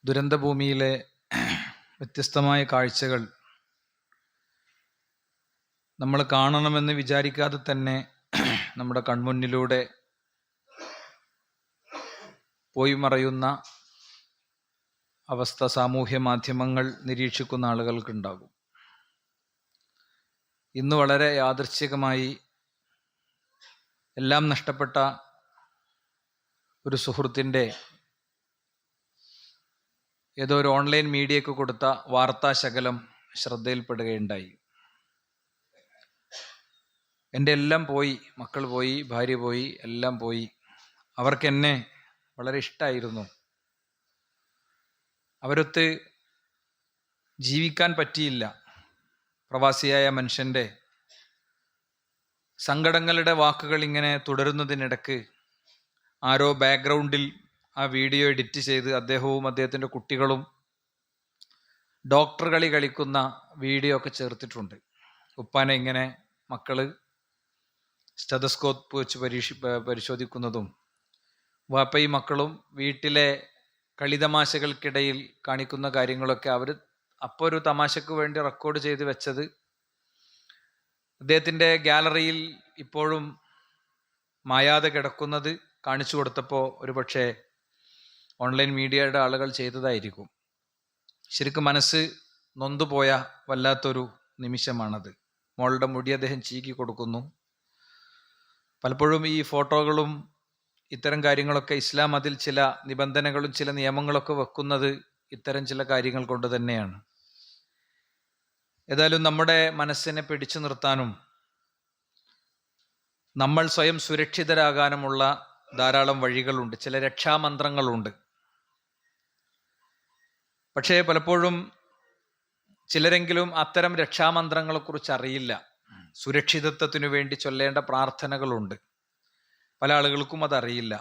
ദുരന്തഭൂമിയിലെ വ്യത്യസ്തമായ കാഴ്ചകൾ നമ്മൾ കാണണമെന്ന് വിചാരിക്കാതെ തന്നെ നമ്മുടെ കൺമുന്നിലൂടെ പോയി മറയുന്ന അവസ്ഥ സാമൂഹ്യ മാധ്യമങ്ങൾ നിരീക്ഷിക്കുന്ന ആളുകൾക്കുണ്ടാകും. ഇന്ന് വളരെ യാദൃച്ഛികമായി എല്ലാം നഷ്ടപ്പെട്ട ഒരു സുഹൃത്തിൻ്റെ ഏതോ ഒരു ഓൺലൈൻ മീഡിയയ്ക്ക് കൊടുത്ത വാർത്താശകലം ശ്രദ്ധയിൽപ്പെടുകയുണ്ടായി. എൻ്റെ എല്ലാം പോയി, മക്കൾ പോയി, ഭാര്യ പോയി, എല്ലാം പോയി. അവർക്കെന്നെ വളരെ ഇഷ്ടമായിരുന്നു. അവരൊത്ത് ജീവിക്കാൻ പറ്റിയില്ല. പ്രവാസിയായ മനുഷ്യൻ്റെ സങ്കടങ്ങളുടെ വാക്കുകൾ ഇങ്ങനെ തുടരുന്നതിനിടക്ക് ആരോ ബാക്ക്ഗ്രൗണ്ടിൽ ആ വീഡിയോ എഡിറ്റ് ചെയ്ത് അദ്ദേഹവും അദ്ദേഹത്തിൻ്റെ കുട്ടികളും ഡോക്ടർ കളി കളിക്കുന്ന വീഡിയോ ഒക്കെ ചേർത്തിട്ടുണ്ട്. ഉപ്പാനെ ഇങ്ങനെ മക്കള് സ്റ്റെതസ്കോപ്പ് വെച്ച് പരിശോധിക്കുന്നതും വാപ്പയും മക്കളും വീട്ടിലെ കളിതമാശകൾക്കിടയിൽ കാണിക്കുന്ന കാര്യങ്ങളൊക്കെ അവർ അപ്പോൾ ഒരു തമാശക്ക് വേണ്ടി റെക്കോർഡ് ചെയ്ത് വെച്ചത് അദ്ദേഹത്തിൻ്റെ ഗാലറിയിൽ ഇപ്പോഴും മായാതെ കിടക്കുന്നത് കാണിച്ചു കൊടുത്തപ്പോൾ ഒരുപക്ഷെ ഓൺലൈൻ മീഡിയയുടെ ആളുകൾ ചെയ്തതായിരിക്കും. ശരിക്കും മനസ്സ് നൊന്തുപോയ വല്ലാത്തൊരു നിമിഷമാണത്. മോളുടെ മുടി അദ്ദേഹം ചീക്കി കൊടുക്കുന്നു. പലപ്പോഴും ഈ ഫോട്ടോകളും ഇത്തരം കാര്യങ്ങളൊക്കെ ഇസ്ലാം അതിൽ ചില നിബന്ധനകളും ചില നിയമങ്ങളൊക്കെ വെക്കുന്നത് ഇത്തരം ചില കാര്യങ്ങൾ കൊണ്ട് തന്നെയാണ്. ഏതായാലും നമ്മുടെ മനസ്സിനെ പിടിച്ചു നിർത്താനും നമ്മൾ സ്വയം സുരക്ഷിതരാകാനുമുള്ള ധാരാളം വഴികളുണ്ട്, ചില രക്ഷാമന്ത്രങ്ങളുണ്ട്. പക്ഷേ പലപ്പോഴും ചിലരെങ്കിലും അത്തരം രക്ഷാമന്ത്രങ്ങളെക്കുറിച്ച് അറിയില്ല. സുരക്ഷിതത്വത്തിനു വേണ്ടി ചൊല്ലേണ്ട പ്രാർത്ഥനകളുണ്ട്, പല ആളുകൾക്കും അതറിയില്ല.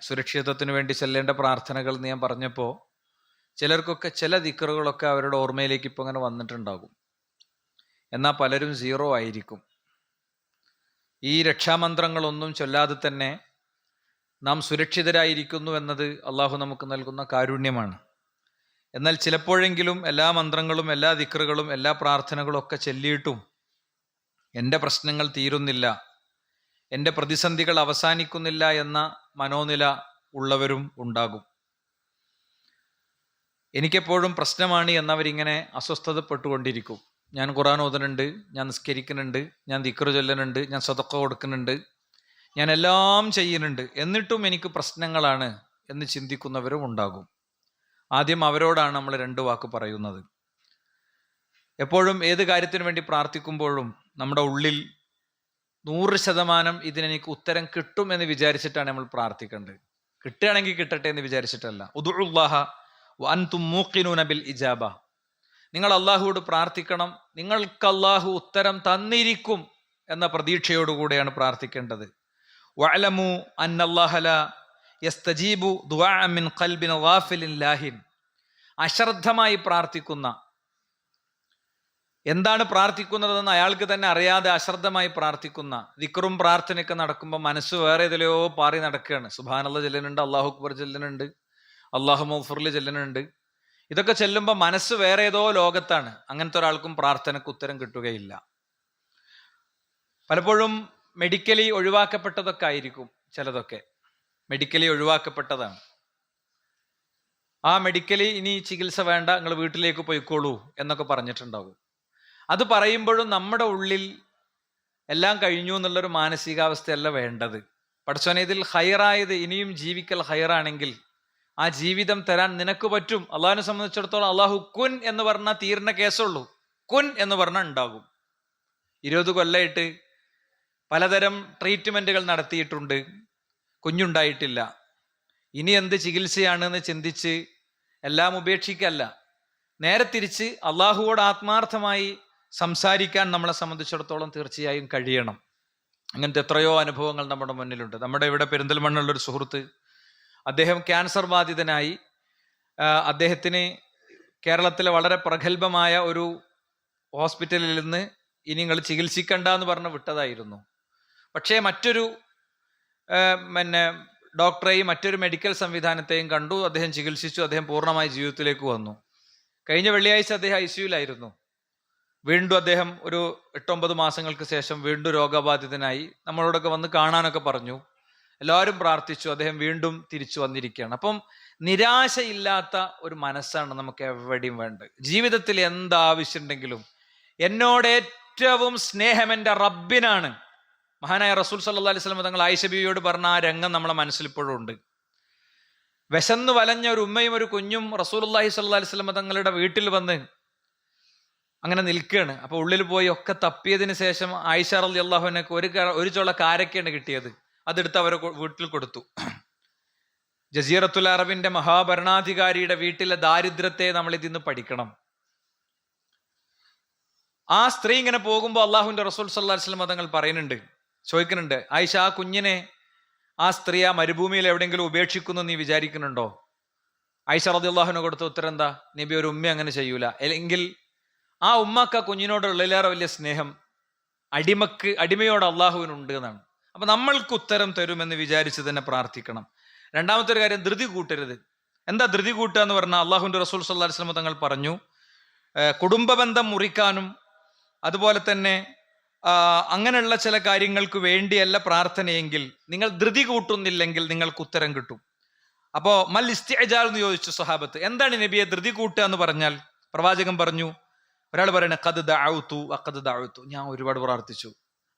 സുരക്ഷിതത്വത്തിനു വേണ്ടി ചൊല്ലേണ്ട പ്രാർത്ഥനകൾ ഞാൻ പറഞ്ഞപ്പോൾ ചിലർക്കൊക്കെ ചില ദിക്റുകളൊക്കെ അവരുടെ ഓർമ്മയിലേക്ക് ഇപ്പോൾ അങ്ങനെ വന്നിട്ടുണ്ടാകും. എന്നാൽ പലരും സീറോ ആയിരിക്കും. ഈ രക്ഷാമന്ത്രങ്ങളൊന്നും ചൊല്ലാതെ തന്നെ നാം സുരക്ഷിതരായിരിക്കുന്നു എന്നത് അള്ളാഹു നമുക്ക് നൽകുന്ന കാരുണ്യമാണ്. എന്നാൽ ചിലപ്പോഴെങ്കിലും എല്ലാ മന്ത്രങ്ങളും എല്ലാ ദിക്റുകളും എല്ലാ പ്രാർത്ഥനകളും ഒക്കെ ചൊല്ലിയിട്ടും എൻ്റെ പ്രശ്നങ്ങൾ തീരുന്നില്ല, എൻ്റെ പ്രതിസന്ധികൾ അവസാനിക്കുന്നില്ല എന്ന മനോനില ഉള്ളവരും ഉണ്ടാകും. എനിക്കെപ്പോഴും പ്രശ്നമാണ് എന്നവരിങ്ങനെ അസ്വസ്ഥതപ്പെട്ടുകൊണ്ടിരിക്കും. ഞാൻ ഖുർആൻ ഓതുന്നുണ്ട്, ഞാൻ നിസ്കരിക്കുന്നുണ്ട്, ഞാൻ ദിക്റ് ചൊല്ലുന്നുണ്ട്, ഞാൻ സദഖ കൊടുക്കുന്നുണ്ട്, ഞാൻ എല്ലാം ചെയ്യുന്നുണ്ട്, എന്നിട്ടും എനിക്ക് പ്രശ്നങ്ങളാണ് എന്ന് ചിന്തിക്കുന്നവരും ഉണ്ടാകും. ആദ്യം അവരോടാണ് നമ്മൾ 2 വാക്ക് പറയുന്നത്. എപ്പോഴും ഏത് കാര്യത്തിനു വേണ്ടി പ്രാർത്ഥിക്കുമ്പോഴും നമ്മുടെ ഉള്ളിൽ 100% ഇതിനെനിക്ക് ഉത്തരം കിട്ടും എന്ന് വിചാരിച്ചിട്ടാണ് നമ്മൾ പ്രാർത്ഥിക്കേണ്ടത്. കിട്ടുകയാണെങ്കിൽ കിട്ടട്ടെ എന്ന് വിചാരിച്ചിട്ടല്ല. ഉദുഉല്ലാഹ വഅൻതും മൂഖിനൂന ബിൽ ഇജാബ. നിങ്ങൾ അള്ളാഹുവോട് പ്രാർത്ഥിക്കണം, നിങ്ങൾക്ക് അള്ളാഹു ഉത്തരം തന്നിരിക്കും എന്ന പ്രതീക്ഷയോടുകൂടെയാണ് പ്രാർത്ഥിക്കേണ്ടത്. വഅലമു അന്നല്ലാഹ ലാ യസ്തജീബു ദുആഅ മിൻ ഖൽബിൻ ഗാഫിലിൻ ലാഹിൻ. അശ്രദ്ധമായി പ്രാർത്ഥിക്കുന്ന, എന്താണ് പ്രാർത്ഥിക്കുന്നതെന്ന് അയാൾക്ക് തന്നെ അറിയാതെ അശ്രദ്ധമായി പ്രാർത്ഥിക്കുന്ന, ദിക്റും പ്രാർത്ഥനയൊക്കെ നടക്കുമ്പോൾ മനസ്സ് വേറെ ഇതിലെയോ പാറി നടക്കുകയാണ്. സുബ്ഹാനല്ലാഹ് ചെല്ലുന്നുണ്ട്, അല്ലാഹു അക്ബർ ചെല്ലുന്നുണ്ട്, അല്ലാഹു മഗ്ഫിർലി ചെല്ലുന്നുണ്ട്. ഇതൊക്കെ ചെല്ലുമ്പോൾ മനസ്സ് വേറെ ഏതോ ലോകത്താണ്. അങ്ങനത്തെ ഒരാൾക്കും പ്രാർത്ഥനയ്ക്ക് ഉത്തരം കിട്ടുകയില്ല. പലപ്പോഴും മെഡിക്കലി ഒഴിവാക്കപ്പെട്ടതൊക്കെ ആയിരിക്കും ചിലതൊക്കെ. മെഡിക്കലി ഒഴിവാക്കപ്പെട്ടതാണ്. ആ മെഡിക്കലി ഇനി ചികിത്സ വേണ്ട, നിങ്ങൾ വീട്ടിലേക്ക് പോയിക്കോളൂ എന്നൊക്കെ പറഞ്ഞിട്ടുണ്ടാകും. അത് പറയുമ്പോഴും നമ്മുടെ ഉള്ളിൽ എല്ലാം കഴിഞ്ഞു എന്നുള്ളൊരു മാനസികാവസ്ഥയല്ല വേണ്ടത്. പടച്ചോനെ, ഇതിൽ ഹൈറായത് ഇനിയും ജീവിക്കൽ ഹൈറാണെങ്കിൽ ആ ജീവിതം തരാൻ നിനക്ക് പറ്റും. അള്ളാഹിനെ സംബന്ധിച്ചിടത്തോളം അള്ളാഹു കുൻ എന്ന് പറഞ്ഞാൽ തീർന്ന കേസുള്ളൂ. കുൻ എന്ന് പറഞ്ഞാൽ ഉണ്ടാകും. 20 കൊല്ലമായിട്ട് പലതരം ട്രീറ്റ്മെന്റുകൾ നടത്തിയിട്ടുണ്ട്, കുഞ്ഞുണ്ടായിട്ടില്ല. ഇനി എന്ത് ചികിത്സയാണെന്ന് ചിന്തിച്ച് എല്ലാം ഉപേക്ഷിക്കല്ല, നേരെ തിരിച്ച് അള്ളാഹുവോട് ആത്മാർത്ഥമായി സംസാരിക്കാൻ നമ്മളെ സംബന്ധിച്ചിടത്തോളം തീർച്ചയായും കഴിയണം. അങ്ങനത്തെ എത്രയോ അനുഭവങ്ങൾ നമ്മുടെ മുന്നിലുണ്ട്. നമ്മുടെ ഇവിടെ പെരിന്തൽമണ്ണുള്ളൊരു സുഹൃത്ത്, അദ്ദേഹം ക്യാൻസർ ബാധിതനായി. അദ്ദേഹത്തിന് കേരളത്തിലെ വളരെ പ്രഗത്ഭമായ ഒരു ഹോസ്പിറ്റലിൽ നിന്ന് ഇനി നിങ്ങൾ ചികിത്സിക്കണ്ട എന്ന് പറഞ്ഞ് വിട്ടതായിരുന്നു. പക്ഷേ മറ്റൊരു ഡോക്ടറെയും മറ്റൊരു മെഡിക്കൽ സംവിധാനത്തെയും കണ്ടു. അദ്ദേഹം ചികിത്സിച്ചു. അദ്ദേഹം പൂർണ്ണമായി ജീവിതത്തിലേക്ക് വന്നു. കഴിഞ്ഞ വെള്ളിയാഴ്ച അദ്ദേഹം ICUലായിരുന്നു. വീണ്ടും അദ്ദേഹം ഒരു 8-9 മാസങ്ങൾക്ക് ശേഷം വീണ്ടും രോഗബാധിതനായി. നമ്മളോടൊക്കെ വന്ന് കാണാനൊക്കെ പറഞ്ഞു. എല്ലാവരും പ്രാർത്ഥിച്ചു. അദ്ദേഹം വീണ്ടും തിരിച്ചു വന്നിരിക്കുകയാണ്. അപ്പം നിരാശയില്ലാത്ത ഒരു മനസ്സാണ് നമുക്ക് എവിടെയും വേണ്ടത്. ജീവിതത്തിൽ എന്താവശ്യമുണ്ടെങ്കിലും എന്നോട് ഏറ്റവും സ്നേഹം എൻ്റെ റബ്ബിനാണ്. മഹാനായ റസൂൽ സല്ലല്ലാഹു അലൈഹി വസല്ലം തങ്ങൾ ആയിഷ ബീവിയോട് പറഞ്ഞ ആ രംഗം നമ്മളെ മനസ്സിൽ ഇപ്പോഴും ഉണ്ട്. വിശന്ന് വലഞ്ഞ ഒരു ഉമ്മയും ഒരു കുഞ്ഞും റസൂലുള്ളാഹി സ്വല്ലല്ലാഹു അലൈഹി വസല്ലം തങ്ങളുടെ വീട്ടിൽ വന്ന് അങ്ങനെ നിൽക്കുകയാണ്. അപ്പൊ ഉള്ളിൽ പോയി ഒക്കെ തപ്പിയതിന് ശേഷം ആയിഷ റളിയല്ലാഹു അൻഹയ്ക്ക് ഒരു ചുള കാരക്കയാണ് കിട്ടിയത്. അതെടുത്ത് അവരെ വീട്ടിൽ കൊടുത്തു. ജസീറത്തുൽ അറബിന്റെ മഹാഭരണാധികാരിയുടെ വീട്ടിലെ ദാരിദ്ര്യത്തെ നമ്മൾ ഇതിന്ന് പഠിക്കണം. ആ സ്ത്രീ ഇങ്ങനെ പോകുമ്പോൾ അള്ളാഹുവിന്റെ റസൂൽ സല്ലല്ലാഹു അലൈഹി വസല്ലം തങ്ങൾ പറയുന്നുണ്ട്, ചോദിക്കുന്നുണ്ട്, ആയിഷ, ആ കുഞ്ഞിനെ ആ സ്ത്രീ ആ മരുഭൂമിയിൽ എവിടെയെങ്കിലും ഉപേക്ഷിക്കുന്നു നീ വിചാരിക്കുന്നുണ്ടോ? ആയിഷ റളിയല്ലാഹുവിന് കൊടുത്ത ഉത്തരം എന്താ? നബി, ഒരു ഉമ്മ അങ്ങനെ ചെയ്യൂല. അല്ലെങ്കിൽ ആ ഉമ്മക്ക് ആ കുഞ്ഞിനോട് ഉള്ളിലേറെ വലിയ സ്നേഹം അടിമയോട് അള്ളാഹുവിനുണ്ട് എന്നാണ്. അപ്പൊ നമ്മൾക്ക് ഉത്തരം തരുമെന്ന് വിചാരിച്ച് തന്നെ പ്രാർത്ഥിക്കണം. രണ്ടാമത്തെ ഒരു കാര്യം, ധൃതി കൂട്ടരുത്. എന്താ ധൃതി കൂട്ടുക എന്ന് പറഞ്ഞാൽ അള്ളാഹുവിന്റെ റസൂൽ സല്ലല്ലാഹു അലൈഹി വസല്ലം തങ്ങൾ പറഞ്ഞു, കുടുംബ ബന്ധം മുറിക്കാനും അതുപോലെ തന്നെ അങ്ങനെയുള്ള ചില കാര്യങ്ങൾക്ക് വേണ്ടിയല്ല പ്രാർത്ഥനയെങ്കിൽ നിങ്ങൾ ധൃതി കൂട്ടുന്നില്ലെങ്കിൽ നിങ്ങൾക്ക് ഉത്തരം കിട്ടും. അപ്പോ മൽ ഇസ്തിഅജാൽ എന്ന് ചോദിച്ചു സഹാബത്ത്. എന്താണ് നബിയെ ധൃതി കൂട്ടുക എന്ന് പറഞ്ഞാൽ? പ്രവാചകൻ പറഞ്ഞു, ഒരാൾ പറയണ ഖദ് ദഅഉതു വഖദ് ദഅഉതു, ഞാൻ ഒരുപാട് പ്രാർത്ഥിച്ചു,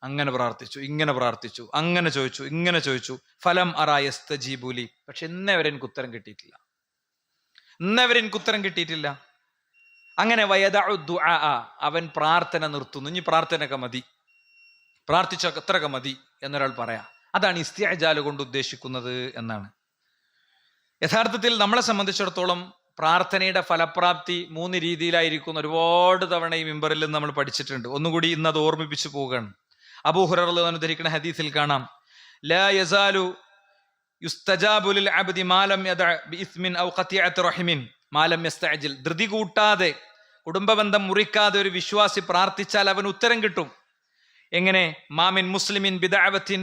അങ്ങനെ പ്രാർത്ഥിച്ചു, ഇങ്ങനെ പ്രാർത്ഥിച്ചു, അങ്ങനെ ചോദിച്ചു, ഇങ്ങനെ ചോദിച്ചു, ഫലം അറാ യസ്തജീബു ലി, പക്ഷെ ഇന്നേവരെ എനിക്ക് ഉത്തരം കിട്ടിയിട്ടില്ല, ഇന്നേവരെ എനിക്ക് ഉത്തരം കിട്ടിയിട്ടില്ല. അങ്ങനെ വയദഉ ദുആ, അവൻ പ്രാർത്ഥന നിർത്തുന്നു. ഇനി പ്രാർത്ഥനയൊക്കെ മതി, പ്രാർത്ഥിച്ചൊക്കെ എത്രയൊക്കെ മതി എന്നൊരാൾ പറയാം. അതാണ് ഇസ്തിഅജാൽ കൊണ്ട് ഉദ്ദേശിക്കുന്നത് എന്നാണ്. യഥാർത്ഥത്തിൽ നമ്മളെ സംബന്ധിച്ചിടത്തോളം പ്രാർത്ഥനയുടെ ഫലപ്രാപ്തി 3 രീതിയിലായിരിക്കും. ഒരുപാട് തവണ ഈ മിമ്പറിൽ നിന്ന് നമ്മൾ പഠിച്ചിട്ടുണ്ട്. ഒന്നുകൂടി ഇന്ന് അത് ഓർമ്മിപ്പിച്ചു പോവുകയാണ്. അബൂ ഹുറൈറ റളിയല്ലാഹു അൻഹു ധരിക്കുന്ന ഹദീസിൽ കാണാം, ലാ യസാലു യുസ്തജാബു ലിൽ അബ്ദി മാ ലം യദഅ ബിഇസ്മിൻ ഔ ഖതിഅത്തി റഹിമിൻ മാ ലം യസ്തഅജിൽ. ധൃതി കൂട്ടാതെ കുടുംബബന്ധം മുറിക്കാതെ ഒരു വിശ്വാസി പ്രാർത്ഥിച്ചാൽ അവന് ഉത്തരം കിട്ടും. എങ്ങനെ? മാമിൻ മുസ്ലിമിൻ ബിദഅവത്തിൻ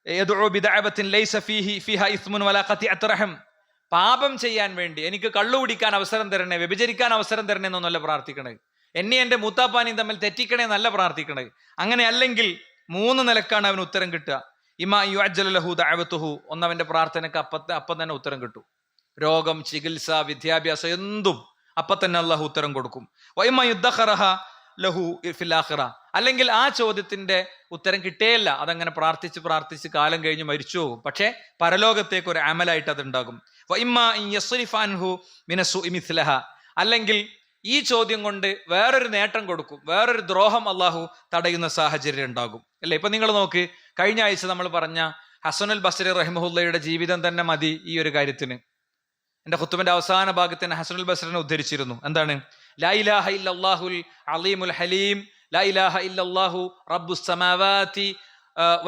യദ്ഉ ബിദഅവത്തിൻ ലൈസ ഫീഹാ ഇസ്മുൻ വലാ ഖതിഅത്തി റഹിം. പാപം ചെയ്യാൻ വേണ്ടി എനിക്ക് കള്ളു കുടിക്കാൻ അവസരം തരണേ, വ്യഭിചരിക്കാൻ അവസരം തരണേ എന്നൊന്നല്ല പ്രാർത്ഥിക്കണേ. എന്നെ എൻ്റെ മൂത്താപ്പാനിയും തമ്മിൽ തെറ്റിക്കണേ എന്നല്ല പ്രാർത്ഥിക്കണേ. അങ്ങനെ അല്ലെങ്കിൽ 3 നിലക്കാണ് അവന് ഉത്തരം കിട്ടുക. ഇമാ യുഅജ്ജലു ലഹു ദഅവതുഹു, ഒന്നവന്റെ പ്രാർത്ഥനയ്ക്ക് അപ്പം തന്നെ ഉത്തരം കിട്ടും. രോഗം, ചികിത്സ, വിദ്യാഭ്യാസം എന്തും അപ്പം തന്നെ അള്ളാഹു ഉത്തരം കൊടുക്കും. വഇമാ യുദ്ദഖറഹ ലഹു ഫിൽ ആഖിറ, അല്ലെങ്കിൽ ആ ചോദ്യത്തിന്റെ ഉത്തരം കിട്ടേയില്ല, അതങ്ങനെ പ്രാർത്ഥിച്ച് പ്രാർത്ഥിച്ച് കാലം കഴിഞ്ഞ് മരിച്ചു പോകും. പക്ഷെ പരലോകത്തേക്ക് ഒരു അമലായിട്ട് അത് ഉണ്ടാകും. വഇമ്മാ ഇൻ യസ്രിഫ അൻഹു മിനസ്സുഇ മിസ്ലഹ, അല്ലെങ്കിൽ ഈ ചോദ്യം കൊണ്ട് വേറൊരു നേട്ടം കൊടുക്കും, വേറൊരു ദ്രോഹം അള്ളാഹു തടയുന്ന സാഹചര്യം ഉണ്ടാകും. അല്ലെ? ഇപ്പൊ നിങ്ങൾ നോക്ക്, കഴിഞ്ഞ ആഴ്ച നമ്മൾ പറഞ്ഞ ഹസനുൽ ബസ്രി റഹിമഹുല്ലയുടെ ജീവിതം തന്നെ മതി ഈ ഒരു കാര്യത്തിന്. എന്റെ ഖുതുബിന്റെ അവസാന ഭാഗത്തിന് ഹസനുൽ ബസ്രിനെ ഉദ്ധരിച്ചിരുന്നു. എന്താണ്? ലാ ഇലാഹ ഇല്ലല്ലാഹുൽ അലീമുൽ ഹലീം, ലാ ഇലാഹ ഇല്ലല്ലാഹു റബ്ബുസ് സമാവാതി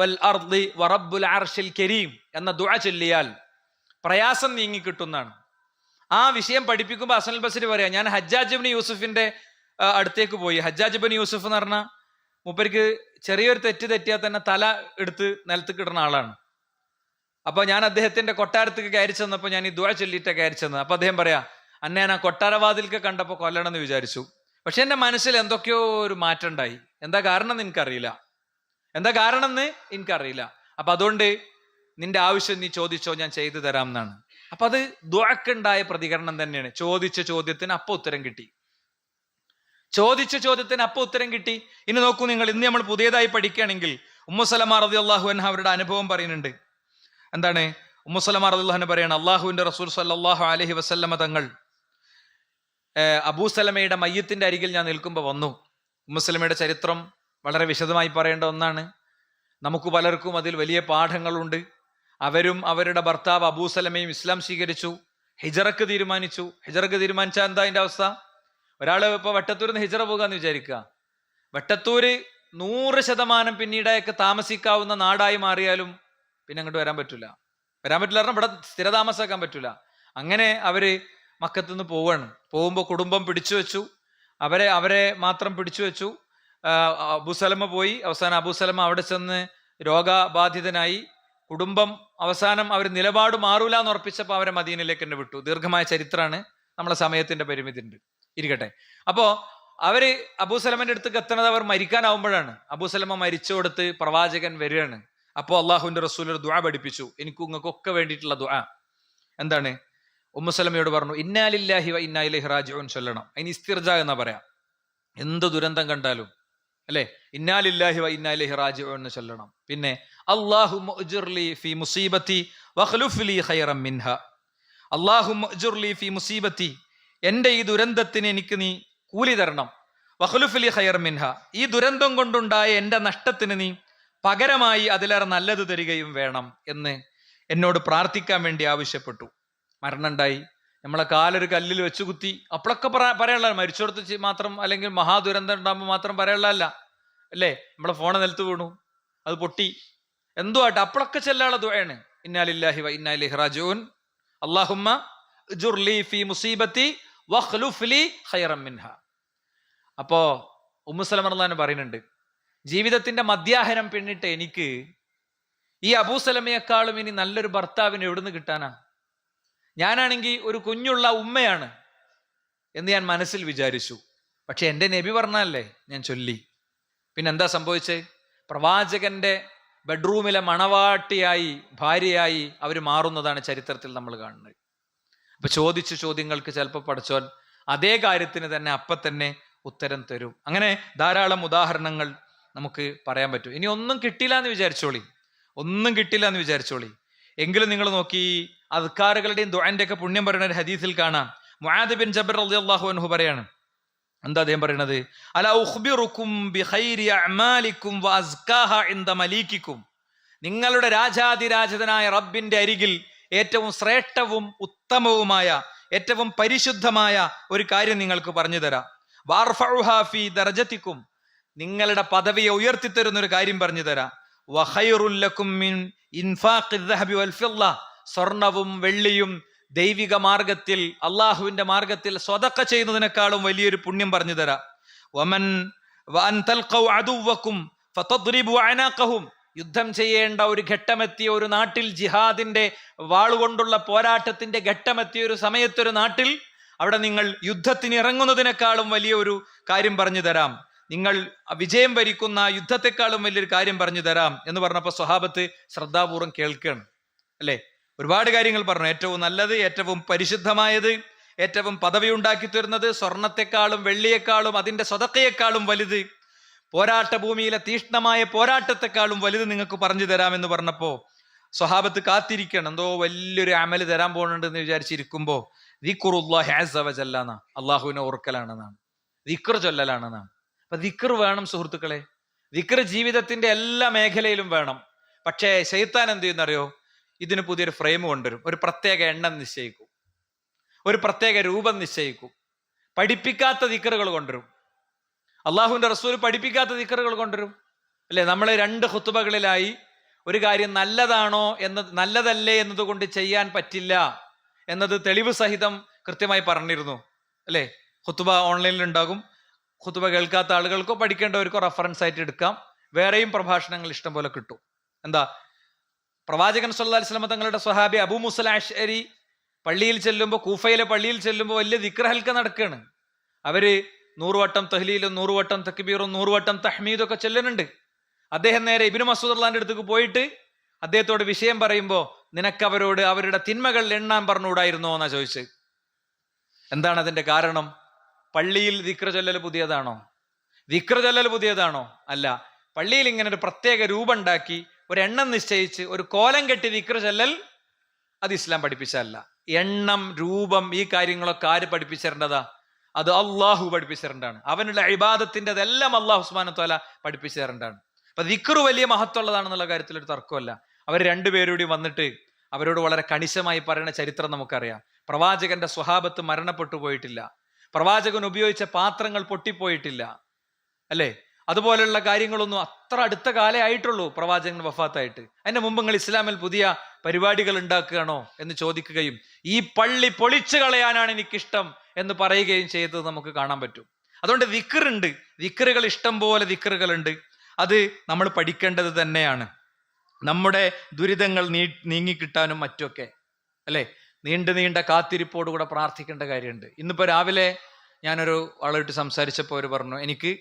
വൽ അർളി വറബ്ബുൽ അർശിൽ കരീം എന്ന ദുആ ചൊല്ലിയാൽ പ്രയാസം നീങ്ങിക്കിട്ടുന്നതാണ്. ആ വിഷയം പഠിപ്പിക്കുമ്പോൾ ഹസനുൽ ബസ്രി പറയാ, ഞാൻ ഹജ്ജാജ് ഇബ്നു യൂസുഫിന്റെ അടുത്തേക്ക് പോയി. ഹജ്ജാജ് ഇബ്നു യൂസുഫ് എന്ന് പറഞ്ഞാൽ മൂപ്പർക്ക് ചെറിയൊരു തെറ്റിയാൽ തന്നെ തല എടുത്ത് നിലത്ത് കിടുന്ന ആളാണ്. അപ്പൊ ഞാൻ അദ്ദേഹത്തിന്റെ കൊട്ടാരത്തേക്ക് കയറി ചെന്നപ്പോൾ ഞാൻ ഈ ദുആ ചൊല്ലിയിട്ടാണ് കയറി ചെന്നത്. അപ്പൊ അദ്ദേഹം പറയാ, അന്നെ ഞാൻ ആ കൊട്ടാരവാതിൽക്ക് കണ്ടപ്പോൾ കൊല്ലണം എന്ന് വിചാരിച്ചു, പക്ഷെ എന്റെ മനസ്സിൽ എന്തൊക്കെയോ ഒരു മാറ്റം ഉണ്ടായി. എന്താ കാരണം എന്ന് എനിക്കറിയില്ല, അപ്പൊ അതുകൊണ്ട് നിന്റെ ആവശ്യം നീ ചോദിച്ചോ, ഞാൻ ചെയ്തു തരാം എന്നാണ്. അപ്പൊ അത് ദുആക്കുണ്ടായ പ്രതികരണം തന്നെയാണ്. ചോദിച്ച ചോദ്യത്തിന് അപ്പൊ ഉത്തരം കിട്ടി. ഇനി നോക്കൂ നിങ്ങൾ, ഇന്ന് നമ്മൾ പുതിയതായി പഠിക്കുകയാണെങ്കിൽ ഉമ്മു സലമ റളിയല്ലാഹു അൻഹ അവരുടെ അനുഭവം പറയുന്നുണ്ട്. എന്താണ്? ഉമ്മു സലമ റളിയല്ലാഹു അൻഹ പറയാണ്, അള്ളാഹുവിന്റെ റസൂൽ സല്ലല്ലാഹു അലൈഹി വസല്ലമ തങ്ങൾ അബൂ സലമയുടെ മയ്യത്തിന്റെ അരികിൽ ഞാൻ നിൽക്കുമ്പോൾ വന്നു. ഉമ്മു സലമയുടെ ചരിത്രം വളരെ വിശദമായി പറയേണ്ട ഒന്നാണ്. നമുക്ക് പലർക്കും അതിൽ വലിയ പാഠങ്ങളുണ്ട്. അവരും അവരുടെ ഭർത്താവ് അബൂ സലമയും ഇസ്ലാം സ്വീകരിച്ചു, ഹിജറക്ക് തീരുമാനിച്ചാൽ എന്താ അതിന്റെ അവസ്ഥ? ഒരാള് ഇപ്പൊ വെട്ടത്തൂരിൽ നിന്ന് ഹിജറ പോകാന്ന് വിചാരിക്കുക. വെട്ടത്തൂര് 100% പിന്നീടൊക്കെ താമസിക്കാവുന്ന നാടായി മാറിയാലും പിന്നെ അങ്ങോട്ട് വരാൻ പറ്റില്ല പറഞ്ഞാൽ ഇവിടെ സ്ഥിരതാമസാക്കാൻ പറ്റൂല. അങ്ങനെ അവര് മക്കത്തുനിന്ന് പോകുമ്പോൾ കുടുംബം പിടിച്ചു വെച്ചു, അവരെ മാത്രം പിടിച്ചു വെച്ചു. അബൂ സലമ പോയി. അവസാനം അബൂ സലമ അവിടെ ചെന്ന് രോഗബാധിതനായി. കുടുംബം അവസാനം അവർ നിലപാട് മാറൂല എന്ന് ഉറപ്പിച്ചപ്പോൾ അവരെ മദീനയിലേക്ക് തന്നെ വിട്ടു. ദീർഘമായ ചരിത്രമാണ്, നമ്മളെ സമയത്തിന്റെ പരിമിതി ഉണ്ട്, ഇരിക്കട്ടെ. അപ്പോ അവര് അബൂസലമന്റെ അടുത്തേക്ക് എത്തുന്നത് അവർ മരിക്കാനാവുമ്പോഴാണ്. അബൂസലമ മരിച്ചു കൊടുത്ത് പ്രവാചകൻ വരികയാണ്. അപ്പോൾ അള്ളാഹുവിന്റെ റസൂൽ ഒരു ദുആ പഠിപ്പിച്ചു, എനിക്കും നിങ്ങൾക്കൊക്കെ വേണ്ടിയിട്ടുള്ള ദുആ. എന്താണ്? ഉമ്മുസലമയോട് പറഞ്ഞു, ഇന്നാ ലില്ലാഹി വ ഇന്നാ ഇലൈഹി റാജിഊൻ ചൊല്ലണം. അതിന് ഇസ്തിർജ എന്നാ പറയാ. എന്ത് ദുരന്തം കണ്ടാലും അല്ലെ, ഇന്നാ ലില്ലാഹി വ ഇന്നാ ഇലൈഹി റാജിഊൻ എന്ന് ചൊല്ലണം. പിന്നെ അല്ലാഹുമ്മ ഉജ്ർലി ഫീ മുസീബത്തി വഖ്ലുഫ് ലീ ഖൈറൻ മിൻഹാ. അല്ലാഹുമ്മ ഉജ്ർലി ഫീ മുസീബത്തി, എന്റെ ഈ ദുരന്തത്തിന് എനിക്ക് നീ കൂലി തരണം. വഖ്ലുഫ് ലീ ഖൈറൻ മിൻഹാ, ഈ ദുരന്തം കൊണ്ടുണ്ടായ എന്റെ നഷ്ടത്തിന് നീ പകരമായി അതിലേറെ നല്ലത് തരികയും വേണം എന്ന് എന്നോട് പ്രാർത്ഥിക്കാൻ വേണ്ടി ആവശ്യപ്പെട്ടു. മരണം ഉണ്ടായി, നമ്മളെ കാലൊരു കല്ലിൽ വെച്ചു കുത്തി, അപ്പോഴൊക്കെ പറയാനുള്ള, മരിച്ചോടത്ത് മാത്രം അല്ലെങ്കിൽ മഹാദുരന്തം ഉണ്ടാകുമ്പോൾ മാത്രം പറയാനുള്ളതല്ല അല്ലേ. നമ്മളെ ഫോണ് നിലത്ത് വീണു, അത് പൊട്ടി, എന്തോ ആട്ടെ, അപ്പോഴൊക്കെ ചെല്ലാനുള്ള ദുആണ് ഇന്നാ ലില്ലാഹി വ ഇന്നാ ഇലൈഹി റാജിഊൻ അല്ലാഹുമ്മ ഉജ്ർലി ഫീ മുസീബത്തി വഖ്ലുഫ് ലീ ഖൈറൻ മിൻഹാ. അപ്പോ ഉമ്മു സലമ റളിയല്ലാഹു അൻഹ പറയുന്നുണ്ട്, ജീവിതത്തിന്റെ മധ്യാഹ്നം പിന്നിട്ട് എനിക്ക് ഈ അബൂസലമയെക്കാളും ഇനി നല്ലൊരു ഭർത്താവിന് എവിടുന്ന് കിട്ടാനാ? ഞാനാണെങ്കിൽ ഒരു കുഞ്ഞുള്ള ഉമ്മയാണ് എന്ന് ഞാൻ മനസ്സിൽ വിചാരിച്ചു. പക്ഷെ എൻ്റെ നബി പറഞ്ഞല്ലേ ഞാൻ ചൊല്ലി. പിന്നെന്താ സംഭവിച്ചത്? പ്രവാചകന്റെ ബെഡ്റൂമിലെ മണവാട്ടിയായി, ഭാര്യയായി അവർ മാറുന്നതാണ് ചരിത്രത്തിൽ നമ്മൾ കാണുന്നത്. അപ്പൊ ചോദിച്ച ചോദ്യങ്ങൾക്ക് ചിലപ്പോൾ പഠിച്ചോൻ അതേ കാര്യത്തിന് തന്നെ അപ്പം തന്നെ ഉത്തരം തരും. അങ്ങനെ ധാരാളം ഉദാഹരണങ്ങൾ നമുക്ക് പറയാൻ പറ്റും. ഇനി ഒന്നും കിട്ടില്ല എന്ന് വിചാരിച്ചോളി, എങ്കിലും നിങ്ങൾ നോക്കി അദ്കാറുകളുടെയും ദുആന്റെ ഒക്കെ പുണ്യം പറയുന്ന ഒരു ഹദീസിൽ കാണാം. മുആദ് ബിൻ ജബൽ റളിയല്ലാഹു അൻഹു പറയാണ്, എന്താ അദ്ദേഹം പറയുന്നത്? അലാ ഉഖ്ബിറുക്കും ബിഖൈരി അഅമാലിക്കും വഅസ്കാഹ ഇൻദ മലീകിക്കും. നിങ്ങളുടെ രാജാതിരാജനായ റബ്ബിന്റെ അരികിൽ ഏറ്റവും ശ്രേഷ്ഠവും ഉത്തമവുമായ ഏറ്റവും പരിശുദ്ധമായ ഒരു കാര്യം നിങ്ങൾക്ക് പറഞ്ഞു തരാം. വഅർഫഉഹാ ഫീ ദർജതിക്കും, നിങ്ങളുടെ പദവിയെ ഉയർത്തിത്തരുന്ന ഒരു കാര്യം പറഞ്ഞു തരാം. വഖൈറുൽ ലക്കും മിൻ ഇൻഫാഖിൽ ദഹബി വൽ ഫിദ്ദ, സ്വർണവും വെള്ളിയും ദൈവിക മാർഗത്തിൽ, അള്ളാഹുവിന്റെ മാർഗത്തിൽ സ്വതക്ക ചെയ്യുന്നതിനേക്കാളും വലിയൊരു പുണ്യം പറഞ്ഞു തരാം. വമൻ വഅൻ തൽഖൗ അദുവക്കും ഫതദ്രിബു അനാഖഹും, യുദ്ധം ചെയ്യേണ്ട ഒരു ഘട്ടമെത്തിയ ഒരു നാട്ടിൽ, ജിഹാദിന്റെ വാളുകൊണ്ടുള്ള പോരാട്ടത്തിന്റെ ഘട്ടമെത്തിയ ഒരു സമയത്തൊരു നാട്ടിൽ, അവിടെ നിങ്ങൾ യുദ്ധത്തിന് ഇറങ്ങുന്നതിനേക്കാളും വലിയ ഒരു കാര്യം പറഞ്ഞു തരാം. നിങ്ങൾ വിജയം വരിക്കുന്ന യുദ്ധത്തെക്കാളും വലിയൊരു കാര്യം പറഞ്ഞു തരാം എന്ന് പറഞ്ഞപ്പോൾ സ്വഹാബത്ത് ശ്രദ്ധാപൂർവം കേൾക്കുകയാണ് അല്ലെ. ഒരുപാട് കാര്യങ്ങൾ പറഞ്ഞു. ഏറ്റവും നല്ലത്, ഏറ്റവും പരിശുദ്ധമായത്, ഏറ്റവും പദവി ഉണ്ടാക്കി തരുന്നത്, സ്വർണത്തെക്കാളും വെള്ളിയെക്കാളും അതിന്റെ സ്വതക്കയെക്കാളും വലുത്, പോരാട്ട ഭൂമിയിലെ തീഷ്ണമായ പോരാട്ടത്തെക്കാളും വലുത് നിങ്ങൾക്ക് പറഞ്ഞു തരാമെന്ന് പറഞ്ഞപ്പോ സ്വഹാബത്ത് കാത്തിരിക്കണം, എന്തോ വലിയൊരു അമല് തരാൻ പോകുന്നുണ്ട് എന്ന് വിചാരിച്ചിരിക്കുമ്പോ ദിക്റുല്ലാഹി അസ്സ വജല്ല, അള്ളാഹുവിനെ ഓർക്കലാണെന്നാണ്, ദിക്ർ ചൊല്ലലാണെന്നാണ്. അപ്പൊ ദിക്ർ വേണം സുഹൃത്തുക്കളെ, ദിക്ർ ജീവിതത്തിന്റെ എല്ലാ മേഖലയിലും വേണം. പക്ഷേ ശൈത്താൻ എന്ത് ചെയ്യുന്നറിയോ? ഇതിന് പുതിയൊരു ഫ്രെയിം കൊണ്ടുവരും, ഒരു പ്രത്യേക എണ്ണം നിശ്ചയിക്കും, ഒരു പ്രത്യേക രൂപം നിശ്ചയിക്കും, പഠിപ്പിക്കാത്ത ദിക്റുകൾ കൊണ്ടുവരും, അള്ളാഹുവിന്റെ റസൂൽ പഠിപ്പിക്കാത്ത ദിക്റുകൾ കൊണ്ടുവരും അല്ലെ. നമ്മൾ 2 ഖുത്ബകളിലായി ഒരു കാര്യം നല്ലതാണോ എന്നത്, നല്ലതല്ലേ എന്നതുകൊണ്ട് ചെയ്യാൻ പറ്റില്ല എന്നത് തെളിവ് സഹിതം കൃത്യമായി പറഞ്ഞിരുന്നു അല്ലെ. ഖുത്ബ ഓൺലൈനിൽ ഉണ്ടാകും, ഖുത്ബ കേൾക്കാത്ത ആളുകൾക്കോ പഠിക്കേണ്ടവർക്കോ റെഫറൻസ് ആയിട്ട് എടുക്കാം. വേറെയും പ്രഭാഷണങ്ങൾ ഇഷ്ടം പോലെ കിട്ടും. എന്താ, പ്രവാചകൻ സല്ലല്ലാഹു അലൈഹി വസല്ലം തങ്ങളുടെ സ്വഹാബി അബൂ മുസ അശ്അരി പള്ളിയിൽ ചെല്ലുമ്പോൾ, കൂഫയിലെ പള്ളിയിൽ ചെല്ലുമ്പോൾ വലിയ ദിക്ർ ഹൽക്ക നടക്കുകയാണ്. അവര് 100 വട്ടം തഹ്ലീലും 100 വട്ടം തക്ബീറും 100 വട്ടം തഹ്മീദും ഒക്കെ ചെല്ലുന്നുണ്ട്. അദ്ദേഹം നേരെ ഇബ്നു മസ്ഊദ് റളിയല്ലാഹു അൻഹുവിന്റെ അടുത്തേക്ക് പോയിട്ട് അദ്ദേഹത്തോട് വിഷയം പറയുമ്പോൾ, നിനക്ക് അവരോട് അവരുടെ തിന്മകൾ എണ്ണാൻ പറഞ്ഞുകൂടായിരുന്നോ എന്നാ ചോദിച്ചത്. എന്താണ് അതിന്റെ കാരണം? പള്ളിയിൽ ദിക്ർ ചൊല്ലൽ പുതിയതാണോ? ദിക്ർ ചൊല്ലൽ പുതിയതാണോ? അല്ല. പള്ളിയിൽ ഇങ്ങനെ ഒരു പ്രത്യേക രൂപം ഉണ്ടാക്കി, ഒരു എണ്ണം നിശ്ചയിച്ച്, ഒരു കോലം കെട്ടി ദിക്ർ ചൊല്ലൽ അത് ഇസ്ലാം പഠിപ്പിച്ചതല്ല. എണ്ണം, രൂപം, ഈ കാര്യങ്ങളൊക്കെ ആര് പഠിപ്പിച്ചിരേണ്ടതാ? അത് അള്ളാഹു പഠിപ്പിച്ചിരണ്ടാണ്. അവനുള്ള ഇബാദത്തിൻ്റെതെല്ലാം അള്ളാഹു സുബ്ഹാനഹു വതആല പഠിപ്പിച്ചു തരേണ്ടതാണ്. അപ്പൊ ദിക്ർ വലിയ മഹത്വമുള്ളതാണെന്നുള്ള കാര്യത്തിൽ ഒരു തർക്കമല്ല. അവർ രണ്ടുപേരൂടി വന്നിട്ട് അവരോട് വളരെ കണിശമായി പറയുന്ന ചരിത്രം നമുക്കറിയാം. പ്രവാചകന്റെ സ്വഹാബത്ത് മരണപ്പെട്ടു പോയിട്ടില്ല, പ്രവാചകൻ ഉപയോഗിച്ച പാത്രങ്ങൾ പൊട്ടിപ്പോയിട്ടില്ല അല്ലേ. അതുപോലെയുള്ള കാര്യങ്ങളൊന്നും അത്ര അടുത്ത കാലേ ആയിട്ടുള്ളൂ പ്രവാചകൻ വഫാത്തായിട്ട്. അതിന്റെ മുമ്പ് നിങ്ങൾ ഇസ്ലാമിൽ പുതിയ പരിപാടികൾ ഉണ്ടാക്കുകയാണോ എന്ന് ചോദിക്കുകയും ഈ പള്ളി പൊളിച്ചു കളയാനാണ് എനിക്കിഷ്ടം എന്ന് പറയുകയും ചെയ്തത് നമുക്ക് കാണാൻ പറ്റും. അതുകൊണ്ട് ദിക്റുണ്ട്, ദിക്റുകൾ ഇഷ്ടം പോലെ ദിക്റുകളുണ്ട്, അത് നമ്മൾ പഠിക്കേണ്ടത് തന്നെയാണ്. നമ്മുടെ ദുരിതങ്ങൾ നീങ്ങിക്കിട്ടാനും മറ്റൊക്കെ അല്ലേ നീണ്ട കാത്തിരിപ്പോടുകൂടെ പ്രാർത്ഥിക്കേണ്ട കാര്യമുണ്ട്. ഇന്നിപ്പോൾ രാവിലെ ഞാനൊരു ആളുമായിട്ട് സംസാരിച്ചപ്പോൾ അവർ പറഞ്ഞു, എനിക്ക്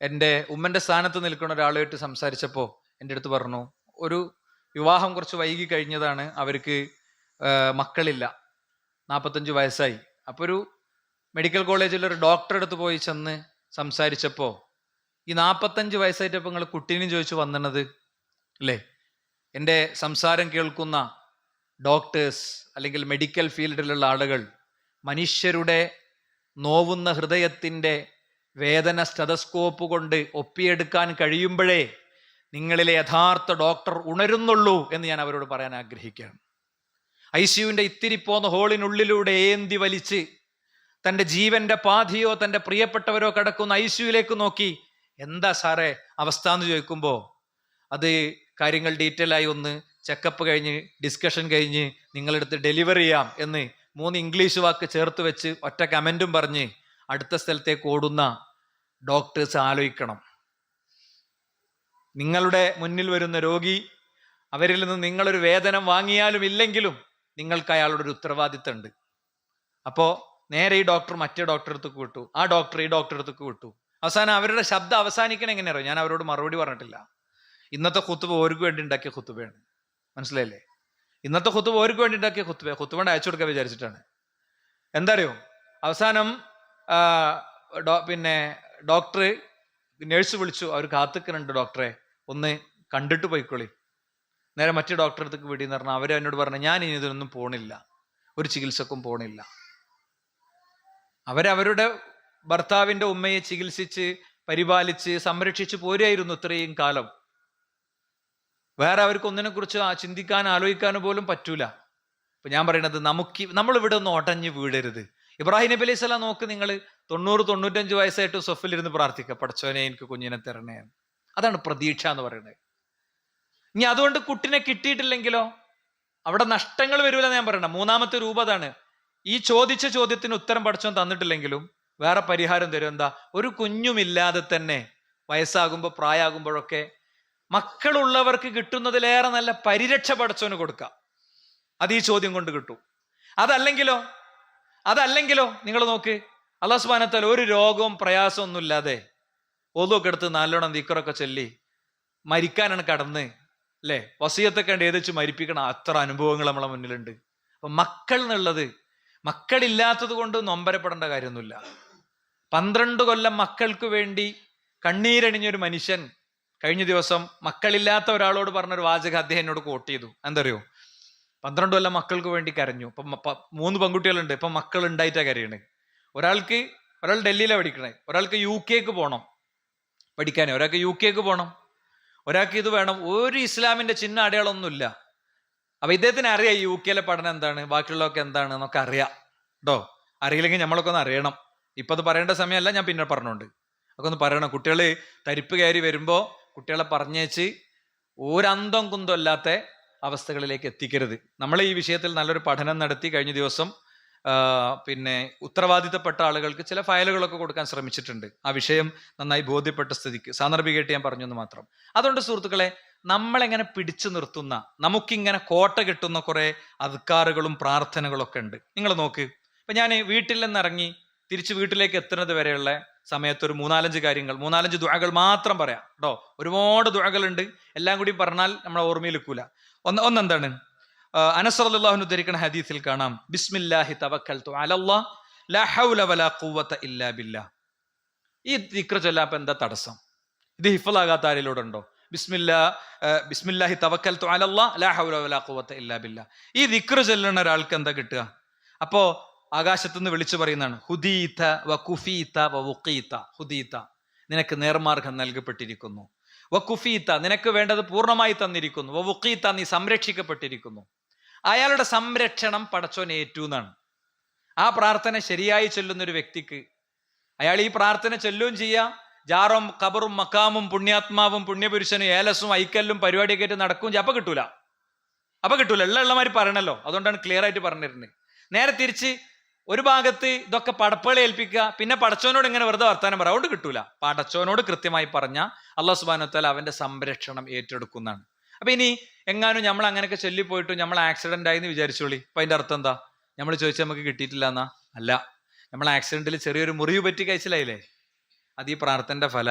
എൻ്റെ ഉമ്മൻ്റെ സ്ഥാനത്ത് നിൽക്കുന്ന ഒരാളുമായിട്ട് സംസാരിച്ചപ്പോൾ എൻ്റെ അടുത്ത് പറഞ്ഞു, ഒരു വിവാഹം കുറച്ച് വൈകി കഴിഞ്ഞതാണ്, അവർക്ക് മക്കളില്ല, 45 വയസ്സായി. അപ്പോൾ ഒരു മെഡിക്കൽ കോളേജിലൊരു ഡോക്ടറെ അടുത്ത് പോയി ചെന്ന് സംസാരിച്ചപ്പോൾ, ഈ 45 വയസ്സായിട്ടപ്പോൾ നിങ്ങൾ കുട്ടീനെയും ചോദിച്ചു വന്നത് അല്ലേ? എൻ്റെ സംസാരം കേൾക്കുന്ന ഡോക്ടേഴ്സ് അല്ലെങ്കിൽ മെഡിക്കൽ ഫീൽഡിലുള്ള ആളുകൾ മനുഷ്യരുടെ നോവുന്ന ഹൃദയത്തിൻ്റെ വേദന സ്റ്റെതസ്കോപ്പ് കൊണ്ട് ഒപ്പിയെടുക്കാൻ കഴിയുമ്പോഴേ നിങ്ങളിലെ യഥാർത്ഥ ഡോക്ടർ ഉണരുന്നുള്ളൂ എന്ന് ഞാൻ അവരോട് പറയാൻ ആഗ്രഹിക്കുകയാണ്. ICUവിൻ്റെ ഇത്തിരി പോന്ന ഹോളിനുള്ളിലൂടെ ഏന്തി വലിച്ച് തൻ്റെ ജീവന്റെ പാതിയോ തൻ്റെ പ്രിയപ്പെട്ടവരോ കിടക്കുന്ന ICUവിലേക്ക് നോക്കി എന്താ സാറേ അവസ്ഥ എന്ന് ചോദിക്കുമ്പോൾ അത് കാര്യങ്ങൾ ഡീറ്റെയിൽ ആയി ഒന്ന് ചെക്കപ്പ് കഴിഞ്ഞ് ഡിസ്കഷൻ കഴിഞ്ഞ് നിങ്ങളെടുത്ത് ഡെലിവറി ചെയ്യാം എന്ന് 3 ഇംഗ്ലീഷ് വാക്ക് ചേർത്ത് വെച്ച് ഒറ്റ കമൻറ്റും പറഞ്ഞ് അടുത്ത സ്ഥലത്തേക്ക് ഓടുന്ന ഡോക്ടേഴ്സ് ആലോചിക്കണം. നിങ്ങളുടെ മുന്നിൽ വരുന്ന രോഗി, അവരിൽ നിന്ന് നിങ്ങളൊരു വേതനം വാങ്ങിയാലും ഇല്ലെങ്കിലും നിങ്ങൾക്ക് അയാളോട് ഒരു ഉത്തരവാദിത്തം ഉണ്ട്. അപ്പോൾ നേരെ ഈ ഡോക്ടർ മറ്റേ ഡോക്ടറെ അടുത്തേക്ക് വിട്ടു, ആ ഡോക്ടർ ഈ ഡോക്ടറെ അടുത്തേക്ക് വിട്ടു. അവസാനം അവരുടെ ശബ്ദം അവസാനിക്കണം എങ്ങനെയാണോ? ഞാൻ അവരോട് മറുപടി പറഞ്ഞിട്ടില്ല. ഇന്നത്തെ ഖുത്ബ ഓർക്ക് വേണ്ടി ഉണ്ടാക്കിയ ഖുത്ബയാണ്, മനസ്സിലായില്ലേ? ഇന്നത്തെ ഖുത്ബ ഓർക്ക് വേണ്ടി ഉണ്ടാക്കിയ ഖുത്ബ അയച്ചു കൊടുക്കാൻ വിചാരിച്ചിട്ടാണ്. എന്താ അറിയോ, അവസാനം പിന്നെ ഡോക്ടർ നേഴ്സ് വിളിച്ചു, അവർ കാത്തിക്കുന്നുണ്ട് ഡോക്ടറെ, ഒന്ന് കണ്ടിട്ട് പോയിക്കോളി. നേരെ മറ്റു ഡോക്ടറെ അടുത്തേക്ക് വിടിയെന്ന് പറഞ്ഞാൽ അവർ എന്നോട് പറഞ്ഞു, ഞാൻ ഇനി ഇതിനൊന്നും പോണില്ല, ഒരു ചികിത്സക്കും പോണില്ല. അവരവരുടെ ഭർത്താവിൻ്റെ ഉമ്മയെ ചികിത്സിച്ച് പരിപാലിച്ച് സംരക്ഷിച്ച് പോരുകയായിരുന്നു ഇത്രയും കാലം. വേറെ അവർക്ക് ഒന്നിനെ കുറിച്ച് ചിന്തിക്കാൻ ആലോചിക്കാനോ പോലും പറ്റൂല. ഇപ്പൊ ഞാൻ പറയണത്, നമ്മളിവിടെ ഒന്ന് ഒടഞ്ഞ് വീഴരുത്. ഇബ്രാഹിം നബി അലൈഹി സ്വലാം നോക്ക്, നിങ്ങൾ 90-95 വയസ്സായിട്ട് സൊഫിലിരുന്ന് പ്രാർത്ഥിക്കുക, പടച്ചോനെ എനിക്ക് കുഞ്ഞിനെ തരണേ. അതാണ് പ്രതീക്ഷ എന്ന് പറയുന്നത്. ഇനി അതുകൊണ്ട് കുട്ടിനെ കിട്ടിയിട്ടില്ലെങ്കിലോ അവിടെ നഷ്ടങ്ങൾ വരൂല ഞാൻ പറയണം. മൂന്നാമത്തെ രൂപം അതാണ്. ഈ ചോദിച്ച ചോദ്യത്തിന് ഉത്തരം പടച്ചോൻ തന്നിട്ടില്ലെങ്കിലും വേറെ പരിഹാരം തരും. എന്താ? ഒരു കുഞ്ഞുമില്ലാതെ തന്നെ വയസ്സാകുമ്പോൾ പ്രായമാകുമ്പോഴൊക്കെ മക്കളുള്ളവർക്ക് കിട്ടുന്നതിലേറെ നല്ല പരിരക്ഷ പടച്ചോന് കൊടുക്കാം. അത് ഈ ചോദ്യം കൊണ്ട് കിട്ടും. അതല്ലെങ്കിലോ നിങ്ങൾ നോക്ക്, അല്ലാഹു സുബ്ഹാനഹു വ തആല ഒരു രോഗവും പ്രയാസവും ഒന്നും ഇല്ലാതെ ഓതുവൊക്കെ എടുത്ത് നല്ലോണം ദിക്റൊക്കെ ചൊല്ലി മരിക്കാനാണ് കടന്ന് അല്ലേ, വസിയത്തൊക്കെ ഉണ്ട് ഏതിച്ച് മരിപ്പിക്കണം. അത്ര അനുഭവങ്ങൾ നമ്മളെ മുന്നിലുണ്ട്. അപ്പൊ മക്കൾ എന്നുള്ളത്, മക്കളില്ലാത്തത് കൊണ്ട് നൊമ്പരപ്പെടേണ്ട കാര്യമൊന്നുമില്ല. 12 കൊല്ലം മക്കൾക്ക് വേണ്ടി കണ്ണീരണിഞ്ഞൊരു മനുഷ്യൻ കഴിഞ്ഞ ദിവസം മക്കളില്ലാത്ത ഒരാളോട് പറഞ്ഞൊരു വാചകം അദ്ദേഹം എന്നോട് കോട്ട് ചെയ്തു. എന്തറിയോ? 12 കൊല്ലം മക്കൾക്ക് വേണ്ടി കരഞ്ഞു. ഇപ്പം 3 പെൺകുട്ടികളുണ്ട്, ഇപ്പം മക്കൾ ഉണ്ടായിട്ടാ കരയണേ. ഒരാൾ ഡൽഹിയിലാണ് പഠിക്കണേ, ഒരാൾക്ക് UK പോകണം പഠിക്കാനേ, ഒരാൾക്ക് UK പോകണം, ഒരാൾക്ക് ഇത് വേണം. ഒരു ഇസ്ലാമിന്റെ ചിഹ്ന അടയാളമൊന്നുമില്ല. അപ്പൊ ഇദ്ദേഹത്തിന് അറിയാം UK പഠനം എന്താണ്, ബാക്കിയുള്ളതൊക്കെ എന്താണ് എന്നൊക്കെ അറിയാം കേട്ടോ. അറിയില്ലെങ്കിൽ നമ്മളൊക്കെ ഒന്ന് അറിയണം. ഇപ്പൊ അത് പറയേണ്ട സമയമല്ല, ഞാൻ പിന്നെ പറഞ്ഞോണ്ട് ഒക്കെ ഒന്ന് പറയണം. കുട്ടികൾ തരിപ്പ് കയറി വരുമ്പോ കുട്ടികളെ പറഞ്ഞേച്ച് ഒരന്തം കുന്തം അല്ലാത്ത അവസ്ഥകളിലേക്ക് എത്തിക്കരുത്. നമ്മൾ ഈ വിഷയത്തിൽ നല്ലൊരു പഠനം നടത്തി കഴിഞ്ഞ ദിവസം പിന്നെ ഉത്തരവാദിത്തപ്പെട്ട ആളുകൾക്ക് ചില ഫയലുകളൊക്കെ കൊടുക്കാൻ ശ്രമിച്ചിട്ടുണ്ട്. ആ വിഷയം നന്നായി ബോധ്യപ്പെട്ട സ്ഥിതിക്ക് സാന്ദർഭികമായിട്ട് ഞാൻ പറഞ്ഞു എന്ന് മാത്രം. അതുകൊണ്ട് സുഹൃത്തുക്കളെ, നമ്മളെങ്ങനെ പിടിച്ചു നിർത്തുന്ന, നമുക്കിങ്ങനെ കോട്ട കിട്ടുന്ന കുറെ അദ്കാറുകളും പ്രാർത്ഥനകളൊക്കെ ഉണ്ട്. നിങ്ങൾ നോക്ക്, ഇപ്പൊ ഞാൻ വീട്ടിൽ നിന്നിറങ്ങി തിരിച്ച് വീട്ടിലേക്ക് എത്തുന്നത് വരെയുള്ള സമയത്ത് ഒരു 3-4 കാര്യങ്ങൾ, 3-4 ദുആകൾ മാത്രം പറയാം കേട്ടോ. ഒരുപാട് ദുആകളുണ്ട്, എല്ലാം കൂടി പറഞ്ഞാൽ നമ്മളെ ഓർമ്മയിൽ നിൽക്കൂല. ഒന്നെന്താണ്? അനസ് റളിയല്ലാഹു അൻഹു ഉദ്ധരിക്കുന്ന ഹദീസിൽ കാണാം, ബിസ്മില്ലാഹി തവക്കൽതു അലല്ലാഹ് ലാ ഹൗല വലാ ഖുവത ഇല്ലാ ബില്ലാഹ്. ഈ ദിക്ർ ചൊല്ലാൻ എന്താ തടസ്സം? ഇത് ഹിഫ്ളാകാത്ത ആരിലൂടെ ഉണ്ടോ? ബിസ്മില്ലാഹി തവക്കൽതു അലല്ലാഹ് ലാ ഹൗല വലാ ഖുവത ഇല്ലാ ബില്ലാഹ്. ഈ ദിക്ർ ചൊല്ലുന്ന ഒരാൾക്ക് എന്താ കിട്ടുക? അപ്പോ ആകാശത്തുനിന്ന് വിളിച്ചു പറയുന്നതാണ്, ഹുദീത വ കുഫീത വ വുഖീത. ഹുദീത, നിനക്ക് നേർമാർഗം നൽകപ്പെട്ടിരിക്കുന്നു. വ കുഫീത, നിനക്ക് വേണ്ടത് പൂർണ്ണമായി തന്നിരിക്കുന്നു. വ വുഖീത, നീ സംരക്ഷിക്കപ്പെട്ടിരിക്കുന്നു. അയാളുടെ സംരക്ഷണം പടച്ചോൻ ഏറ്റു എന്നാണ്. ആ പ്രാർത്ഥന ശരിയായി ചൊല്ലുന്ന ഒരു വ്യക്തിക്ക് അയാൾ ഈ പ്രാർത്ഥന ചൊല്ലുകയും ചെയ്യാം, ജാറും ഖബറും മക്കാമും പുണ്യാത്മാവും പുണ്യപുരുഷനും ഏലസും ഐക്കല്ലും പരിപാടിയൊക്കെ ആയിട്ട് നടക്കും. അപ്പൊ കിട്ടൂല. ഉള്ളമാര് പറയണല്ലോ, അതുകൊണ്ടാണ് ക്ലിയർ ആയിട്ട് പറഞ്ഞിരുന്നത്. നേരെ തിരിച്ച് ഒരു ഭാഗത്ത് ഇതൊക്കെ പടപ്പുകളെ ഏൽപ്പിക്കുക, പിന്നെ പടച്ചോനോട് ഇങ്ങനെ വെറുതെ വർത്താനം പറയാം, അതുകൊണ്ട് കിട്ടൂല. പടച്ചോനോട് കൃത്യമായി പറഞ്ഞ അല്ലാഹു സുബ്ഹാനഹു വ തആല അവന്റെ സംരക്ഷണം ഏറ്റെടുക്കുന്നതാണ്. അപ്പൊ ഇനി എങ്ങാനും നമ്മൾ അങ്ങനെയൊക്കെ ചൊല്ലിപ്പോയിട്ടും നമ്മൾ ആക്സിഡന്റ് ആയി എന്ന് വിചാരിച്ചോളി. അപ്പൊ അതിന്റെ അർത്ഥം എന്താ? നമ്മൾ ചോദിച്ചാൽ നമുക്ക് കിട്ടിയിട്ടില്ല എന്നാ? അല്ല, നമ്മൾ ആക്സിഡന്റിൽ ചെറിയൊരു മുറിവ് പറ്റി കഴിച്ചിലായില്ലേ, അത് ഈ പ്രാർത്ഥനന്റെ ഫല.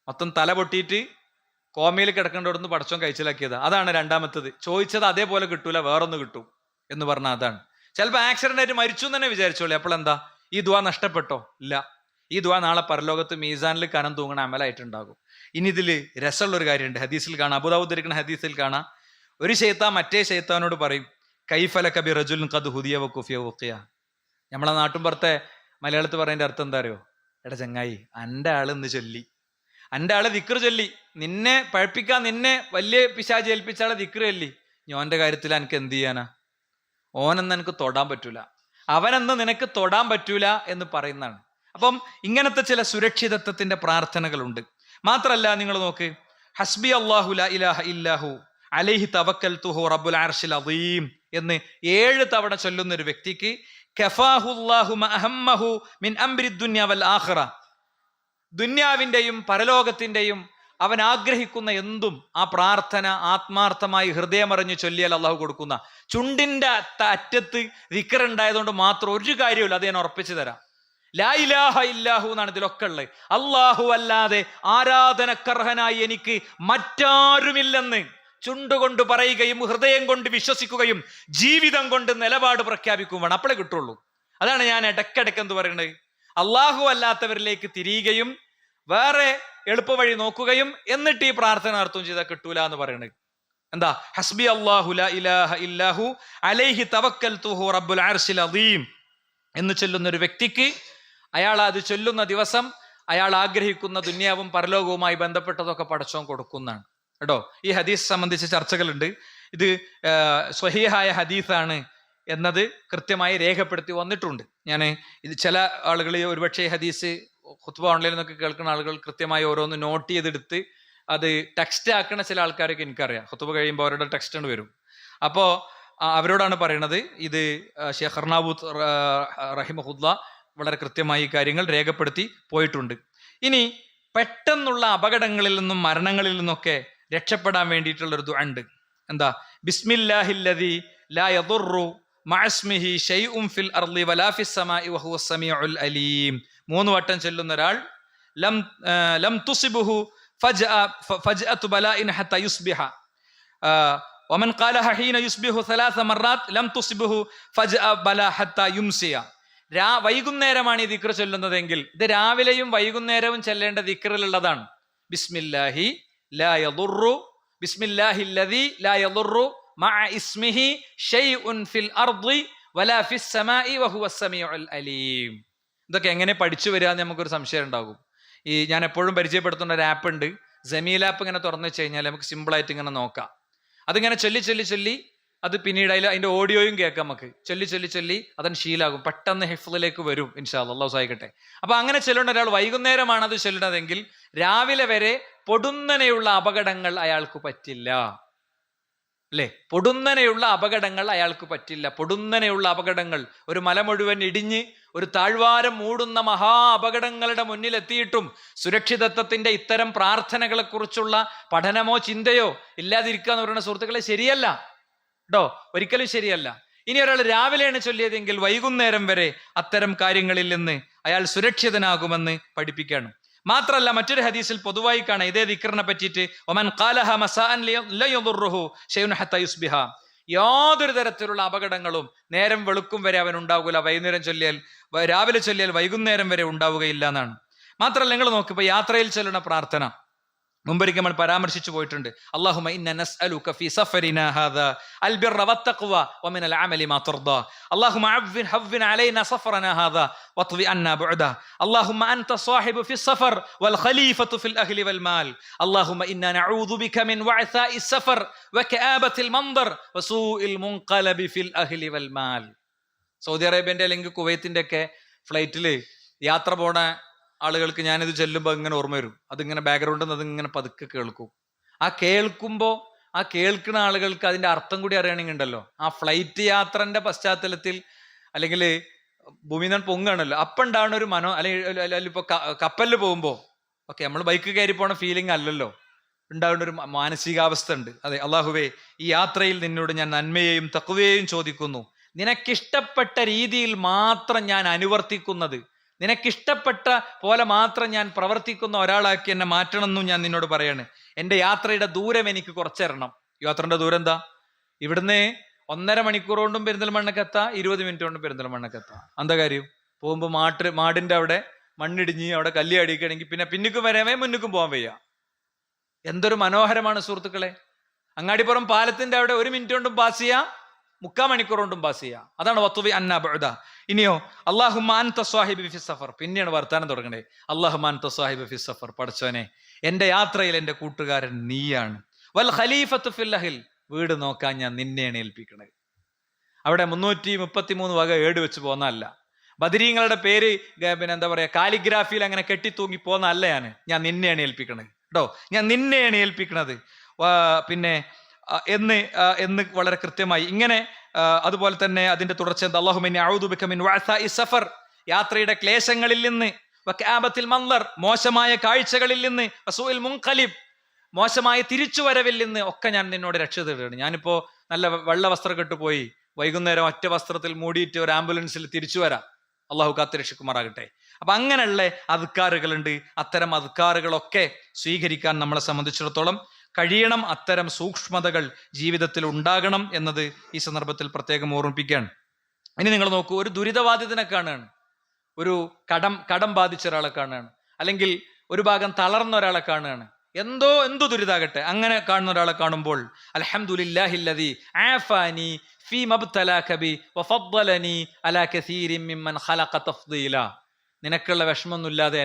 മൊത്തം തല പൊട്ടിയിട്ട് കോമയിൽ കിടക്കേണ്ടവിടുന്ന് പടച്ചോൻ കഴിച്ചിലാക്കിയത്. അതാണ് രണ്ടാമത്തത്. ചോദിച്ചത് അതേപോലെ കിട്ടൂല, വേറൊന്ന് കിട്ടും എന്ന് പറഞ്ഞാൽ അതാണ്. ചിലപ്പോൾ ആക്സിഡന്റ് ആയിട്ട് മരിച്ചു എന്ന് തന്നെ വിചാരിച്ചോളി. അപ്പോൾ എന്താ, ഈ ദുആ നഷ്ടപ്പെട്ടോ? ഇല്ല, ഈ ദുആ നാളെ പരലോകത്ത് മീസാനിൽ കനം തൂങ്ങണ അമലായിട്ടുണ്ടാകും. ഇനി ഇതിൽ രസമുള്ളൊരു കാര്യമുണ്ട്. ഹദീസിൽ കാണാം, അബൂദാവൂദ് ഇരിക്കുന്ന ഹദീസിൽ കാണാം, ഒരു ശൈത്താൻ മറ്റേ ശൈത്താനോട് പറയും, കൈഫലക ബി റജുലിൻ ഖദ് ഹുദിയ വഖുഫിയ വഖിയ. നമ്മളെ നാട്ടുമ്പുറത്തെ മലയാളത്തിൽ പറയുന്നതിന്റെ അർത്ഥം എന്താ അറിയോ? എടാ ചങ്ങായി, എൻ്റെ ആള് ഇന്ന് ചൊല്ലി, എൻ്റെ ആള് ദിക്ർ ചൊല്ലി, നിന്നെ പഴപ്പിക്കാൻ നിന്നെ വലിയ പിശാചി ഏൽപ്പിച്ചാളെ ദിക്ർ ചൊല്ലി, ഞാൻ്റെ കാര്യത്തിൽ എനിക്ക് എന്ത് ചെയ്യാനാ? ഓനെന്ന് എനിക്ക് തൊടാൻ പറ്റൂല, അവനെന്ന് നിനക്ക് തൊടാൻ പറ്റൂല എന്ന് പറയുന്നതാണ്. അപ്പം ഇങ്ങനത്തെ ചില സുരക്ഷിതത്വത്തിന്റെ പ്രാർത്ഥനകളുണ്ട്. മാത്രല്ല, നിങ്ങൾ നോക്ക്, ഹസ്ബി അല്ലാഹു ലാ ഇലാഹ ഇല്ലാഹു അലൈഹി തവക്കൽതുഹു റബ്ബുൽ അർശിൽ അദീം എന്ന് 7 തവണ ചൊല്ലുന്ന ഒരു വ്യക്തിക്ക് കഫാഹുല്ലാഹു മഅഹമ്മഹു മിൻ അംരി ദുനിയ വൽ ആഖിറ, ദുന്യാവിന്റെയും പരലോകത്തിന്റെയും അവൻ ആഗ്രഹിക്കുന്ന എന്തും ആ പ്രാർത്ഥന ആത്മാർത്ഥമായി ഹൃദയമറിഞ്ഞ് ചൊല്ലിയാൽ അള്ളാഹു കൊടുക്കുന്ന. ചുണ്ടിന്റെ അറ്റത്ത് ദിക്ർ ഉണ്ടായതുകൊണ്ട് മാത്രം ഒരു കാര്യമില്ല, അത് ഞാൻ ഉറപ്പിച്ചു തരാം. ലാ ഇലാഹ ഇല്ലാഹു എന്നാണ് ഇതിലൊക്കെ ഉള്ളത്. അള്ളാഹു അല്ലാതെ ആരാധനക്കർഹനായി എനിക്ക് മറ്റാരുമില്ലെന്ന് ചുണ്ടുകൊണ്ട് പറയുകയും ഹൃദയം കൊണ്ട് വിശ്വസിക്കുകയും ജീവിതം കൊണ്ട് നിലപാട് പ്രഖ്യാപിക്കുകയും വേണം, അപ്പോഴേ കിട്ടുള്ളൂ. അതാണ് ഞാൻ ഇടയ്ക്കിടയ്ക്ക് എന്ത് പറയുന്നത്, അള്ളാഹു അല്ലാത്തവരിലേക്ക് തിരിയുകയും വേറെ എളുപ്പവഴി നോക്കുകയും എന്നിട്ട് ഈ പ്രാർത്ഥന നടത്തുകയും ചെയ്താൽ കിട്ടൂല എന്ന് പറയുന്നത്. എന്താ? ഹസ്ബി അല്ലാഹു ലാ ഇലാഹ ഇല്ലാഹു അലൈഹി തവക്കൽതുഹു റബ്ബുൽ അർശിൽ അദീം എന്ന് ചൊല്ലുന്ന ഒരു വ്യക്തിക്ക് അയാൾ അത് ചൊല്ലുന്ന ദിവസം അയാൾ ആഗ്രഹിക്കുന്ന ദുന്യാവും പരലോകവുമായി ബന്ധപ്പെട്ടതൊക്കെ പടച്ചോൻ കൊടുക്കുന്നതാണ് കേട്ടോ. ഈ ഹദീസ് സംബന്ധിച്ച ചർച്ചകളുണ്ട്. ഇത് സ്വഹീഹായ ഹദീസാണ് എന്നത് കൃത്യമായി രേഖപ്പെടുത്തി വന്നിട്ടുണ്ട്. ഞാൻ ഇത് ചില ആളുകൾ ഒരുപക്ഷെ ഹദീസ് ഖുത്ബ ഓൺലൈനിൽ നിന്നൊക്കെ കേൾക്കുന്ന ആളുകൾ കൃത്യമായി ഓരോന്ന് നോട്ട് ചെയ്തെടുത്ത് അത് ടെക്സ്റ്റ് ആക്കുന്ന ചില ആൾക്കാരൊക്കെ എനിക്കറിയാം. ഖുത്ബ കഴിയുമ്പോൾ അവരുടെ ടെക്സ്റ്റ് വരും. അപ്പോൾ അവരോടാണ് പറയണത്, ഇത് ഷെയ്ഖ് അർനാബൂത്ത് റഹിമഹുല്ലാ വളരെ കൃത്യമായി കാര്യങ്ങൾ രേഖപ്പെടുത്തി പോയിട്ടുണ്ട്. ഇനി പെട്ടെന്നുള്ള അപകടങ്ങളിൽ നിന്നും മരണങ്ങളിൽ നിന്നൊക്കെ രക്ഷപ്പെടാൻ വേണ്ടിയിട്ടുള്ള ഒരു ദുആ ഉണ്ട്. എന്താ? ബിസ്മില്ലാഹില്ലദീ ലാ യദുറു മഅസ്മിഹി ശൈഉൻ ഫിൽ അർളി വലാ ഫിസ് സമാഇ വഹുവസ് സമീഉൽ അലീം. 3 വട്ടം ചൊല്ലുന്ന ഒരാൾ ലം തുസിബുഹു ഫജ്അതു ബലാഇൻ ഹത്താ യുസ്ബിഹ വമൻ ഖാലഹ ഹീന യുസ്ബിഹു 3 മറات ലം തുസിബുഹു ഫജ്അ ബലാ ഹത്താ യുംസിയ. വൈകുന്നേരമാണ് ഈ ദിക്ർ ചൊല്ലുന്നതെങ്കിൽ ഇത് രാവിലെയും വൈകുന്നേരവും ചെല്ലേണ്ട ദിക്റിലുള്ളതാണ്. ബിസ്മില്ലാഹി ലാ യദുറു ബിസ്മില്ലാഹില്ലദീ ലാ യദുറു മഅ ഇസ്മിഹി ശൈഉൻ ഫിൽ അർളി വലാ ഫിസ് സമാഇ വഹുവസ് സമീഉൽ അലീം. ഇതൊക്കെ എങ്ങനെ പഠിച്ചു വരിക എന്ന് നമുക്കൊരു സംശയം ഉണ്ടാകും. ഈ ഞാൻ എപ്പോഴും പരിചയപ്പെടുത്തുന്ന ഒരു ആപ്പ് ഉണ്ട്, ജമീൽ ആപ്പ്. ഇങ്ങനെ തുറന്നു വെച്ച് കഴിഞ്ഞാൽ നമുക്ക് സിമ്പിളായിട്ട് ഇങ്ങനെ നോക്കാം. അതിങ്ങനെ ചൊല്ലി അത് പിന്നീട് അതിന്റെ ഓഡിയോയും കേൾക്കാം. നമുക്ക് ചൊല്ലി അതൻ ശീലാകും, പെട്ടെന്ന് ഹിഫ്ളിലേക്ക് വരും ഇൻഷാ അല്ലാഹ്. അല്ലാഹു സഹായിക്കട്ടെ. അപ്പൊ അങ്ങനെ ചൊല്ലുന്ന ഒരാൾ വൈകുന്നേരമാണ് അത് ചൊല്ലുന്നതെങ്കിൽ രാവിലെ വരെ പൊടുന്നനെയുള്ള അപകടങ്ങൾ അയാൾക്ക് പറ്റില്ല. അല്ലെ? പൊടുന്നനെയുള്ള അപകടങ്ങൾ അയാൾക്ക് പറ്റില്ല. പൊടുന്നനെയുള്ള അപകടങ്ങൾ, ഒരു മല മുഴുവൻ ഇടിഞ്ഞ് ഒരു താഴ്വാരം മൂടുന്ന മഹാ അപകടങ്ങളുടെ മുന്നിലെത്തിയിട്ടും സുരക്ഷിതത്വത്തിന്റെ ഇത്തരം പ്രാർത്ഥനകളെ കുറിച്ചുള്ള പഠനമോ ചിന്തയോ ഇല്ലാതിരിക്കുക എന്ന് പറയുന്ന സുഹൃത്തുക്കളെ ശരിയല്ല കേട്ടോ, ഒരിക്കലും ശരിയല്ല. ഇനി ഒരാൾ രാവിലെയാണ് ചൊല്ലിയതെങ്കിൽ വൈകുന്നേരം വരെ അത്തരം കാര്യങ്ങളിൽ നിന്ന് അയാൾ സുരക്ഷിതനാകുമെന്ന് പഠിപ്പിക്കുകയാണ്. മാത്രല്ല, മറ്റൊരു ഹദീസിൽ പൊതുവായി കാണാം ഇതേ ദിക്റിനെ പറ്റിയിട്ട്, ഒമൻ ഖാലഹ മസാഅൻ ല യദുറുഹു ശൈഉൻ ഹത്താ യുസ്ബിഹ. യാതൊരു തരത്തിലുള്ള അപകടങ്ങളും നേരം വെളുക്കും വരെ അവൻ ഉണ്ടാവില്ല. രാവിലെ ചൊല്ലിയാൽ വൈകുന്നേരം വരെ ഉണ്ടാവുകയില്ല എന്നാണ്. മാത്രമല്ല, നിങ്ങൾ നോക്ക്, ഇപ്പൊ യാത്രയിൽ ചൊല്ലുന്ന പ്രാർത്ഥന മുമ്പൊരിക്കൽ നമ്മൾ പരാമർശിച്ചു പോയിട്ടുണ്ട്. അല്ലാഹുമ്മ ഇന്ന നസ്അലുക ഫീ സഫരിനാ ഹാദാ അൽ ബിർറ വത്തഖ്വ വമിനൽ അമലി മാ തർദാ. അല്ലാഹുമ്മ ഹവ്വിൻ അലൈനാ സഫറനാ ഹാദാ വത്വി അന്നാ ബുഅദാ. അല്ലാഹുമ്മ അൻത സാഹിബു ഫി സഫർ വൽ ഖലീഫത്തു ഫിൽ അഹ്ലി വൽ മാൽ. അല്ലാഹുമ്മ ഇന്നാ നഊദു ബിക മിൻ വഅസാഇ സഫർ വകആബത്തിൽ മൻദർ വസൂഇൽ മുൻഖലബി ഫിൽ അഹ്ലി വൽ മാൽ. സൗദി അറേബ്യന്റെ അല്ലെങ്കിൽ കുവൈത്തിന്റെ ഒക്കെ ഫ്ലൈറ്റിൽ യാത്ര പോണ ആളുകൾക്ക് ഞാനിത് ചെല്ലുമ്പോൾ ഇങ്ങനെ ഓർമ്മ വരും. അതിങ്ങനെ ബാക്ക്ഗ്രൗണ്ടിൽ നിന്ന് അതിങ്ങനെ പതുക്കെ കേൾക്കും. ആ കേൾക്കുന്ന ആളുകൾക്ക് അതിന്റെ അർത്ഥം കൂടി അറിയണമെങ്കിൽ ഉണ്ടല്ലോ, ആ ഫ്ലൈറ്റ് യാത്രന്റെ പശ്ചാത്തലത്തിൽ അല്ലെങ്കിൽ ഭൂമിയിൽ നിന്ന് പൊങ്ങാണല്ലോ, അപ്പം ഉണ്ടാവുന്ന ഒരു അല്ലെങ്കിൽ ഇപ്പൊ കപ്പലിൽ പോകുമ്പോൾ ഓക്കെ, നമ്മൾ ബൈക്ക് കയറി പോണ ഫീലിംഗ് അല്ലല്ലോ ഉണ്ടാകേണ്ട ഒരു മാനസികാവസ്ഥ ഉണ്ട്. അതെ, അള്ളാഹുവേ, ഈ യാത്രയിൽ നിന്നോട് ഞാൻ നന്മയെയും തഖ്വയെയും ചോദിക്കുന്നു. നിനക്കിഷ്ടപ്പെട്ട രീതിയിൽ മാത്രം ഞാൻ അനുവർത്തിക്കുന്നത്, നിനക്കിഷ്ടപ്പെട്ട പോലെ മാത്രം ഞാൻ പ്രവർത്തിക്കുന്ന ഒരാളാക്കി എന്നെ മാറ്റണമെന്നും ഞാൻ നിന്നോട് പറയാണ്. എൻ്റെ യാത്രയുടെ ദൂരം എനിക്ക് കുറച്ചിരണം. യാത്രയുടെ ദൂരം എന്താ? ഇവിടുന്ന് 1.5 മണിക്കൂർ കൊണ്ടും പെരിന്തൽമണ്ണക്കെത്താം, 20 മിനിറ്റ് കൊണ്ടും പെരിന്തൽമണ്ണക്കെത്താം. എന്താ കാര്യം? പോകുമ്പോൾ മാടിന്റെ അവിടെ മണ്ണിടിഞ്ഞ് അവിടെ കല്ല് അടിക്കണമെങ്കിൽ പിന്നെ പിന്നിക്കും വരാമേ മുന്നിക്കും പോകാൻ വയ്യ. എന്തൊരു മനോഹരമാണ് സുഹൃത്തുക്കളെ. അങ്ങാടിപ്പുറം പാലത്തിന്റെ അവിടെ 1 മിനിറ്റ് കൊണ്ടും പാസ് ചെയ്യാം, 3/4 മണിക്കൂർ കൊണ്ടും പാസ് ചെയ്യാം. അതാണ് വത്തുവി അന്നാ ബഅദ. ഇനിയോ അല്ലാഹുമ്മ അൻത സ്വാഹിബി ഫി സഫർ. പിന്നെയാണ് വർത്താനം തുടങ്ങണേ. അല്ലാഹുമ്മ അൻത സ്വാഹിബി ഫി സഫർ. പടച്ചോനെ, എന്റെ യാത്രയിൽ എന്റെ കൂട്ടുകാരൻ നീയാണ്. വൽ ഖലീഫത്തു ഫിൽ അഹ്ൽ. വീട് നോക്കാൻ ഞാൻ നിന്നെയാണ് ഏൽപ്പിക്കണത്. അവിടെ 333 വക ഏട് വെച്ച് പോന്നല്ല. ബദരീങ്ങളുടെ പേര് പിന്നെ എന്താ പറയാ, കാലിഗ്രാഫിയിൽ അങ്ങനെ കെട്ടിത്തൂങ്ങി പോന്നല്ല. ഞാൻ നിന്നെയാണ് ഏൽപ്പിക്കണത് കേട്ടോ, ഞാൻ നിന്നെയാണ് ഏൽപ്പിക്കണത്. പിന്നെ എന്ന് വളരെ കൃത്യമായി ഇങ്ങനെ. അതുപോലെ തന്നെ അതിന്റെ തുടർച്ച എന്താ? അല്ലാഹുമ്മ അഊദു ബിക മിൻ വഅസാഇ സഫർ. യാത്രയുടെ ക്ലേശങ്ങളിൽ നിന്ന്, വകഅബത്തിൽ മൻദർ, മോശമായ കാഴ്ചകളിൽ നിന്ന്, വസൂഇൽ മുൻഖലിബ്, മോശമായ തിരിച്ചുവരവിൽ നിന്ന് ഒക്കെ ഞാൻ നിന്നോട് രക്ഷ തേടുകയാണ്. ഞാനിപ്പോ നല്ല വെള്ള വസ്ത്രം കെട്ടുപോയി വൈകുന്നേരം ഒറ്റ വസ്ത്രത്തിൽ മൂടിയിട്ട് ഒരു ആംബുലൻസിൽ തിരിച്ചു വരാം. അള്ളാഹു കാത്തുരക്ഷിക്കുമാറാകട്ടെ. അപ്പൊ അങ്ങനെയുള്ള അദ്കാറുകളുണ്ട്. അത്തരം അദ്കാറുകളൊക്കെ സ്വീകരിക്കാൻ നമ്മളെ സംബന്ധിച്ചിടത്തോളം കഴിയണം. അത്തരം സൂക്ഷ്മതകൾ ജീവിതത്തിൽ ഉണ്ടാകണം എന്നത് ഈ സന്ദർഭത്തിൽ പ്രത്യേകം ഓർമ്മിപ്പിക്കുകയാണ്. ഇനി നിങ്ങൾ നോക്കൂ, ഒരു ദുരിതബാധിതനെ കാണുകയാണ്, ഒരു കടം ബാധിച്ച ഒരാളെ കാണുകയാണ്, അല്ലെങ്കിൽ ഒരു ഭാഗം തളർന്ന ഒരാളെ കാണുകയാണ്, എന്തു ദുരിതാകട്ടെ, അങ്ങനെ കാണുന്ന ഒരാളെ കാണുമ്പോൾ അൽഹംദുലില്ലാഹില്ലദീ ആഫാനി ഫീ മബ്തലാക ബി വഫദ്ദലനി അലാ കസീരിൻ മിമ്മൻ ഖലഖ തഫ്ദീല. നിനക്കുള്ള വിഷമമൊന്നുമില്ലാതെ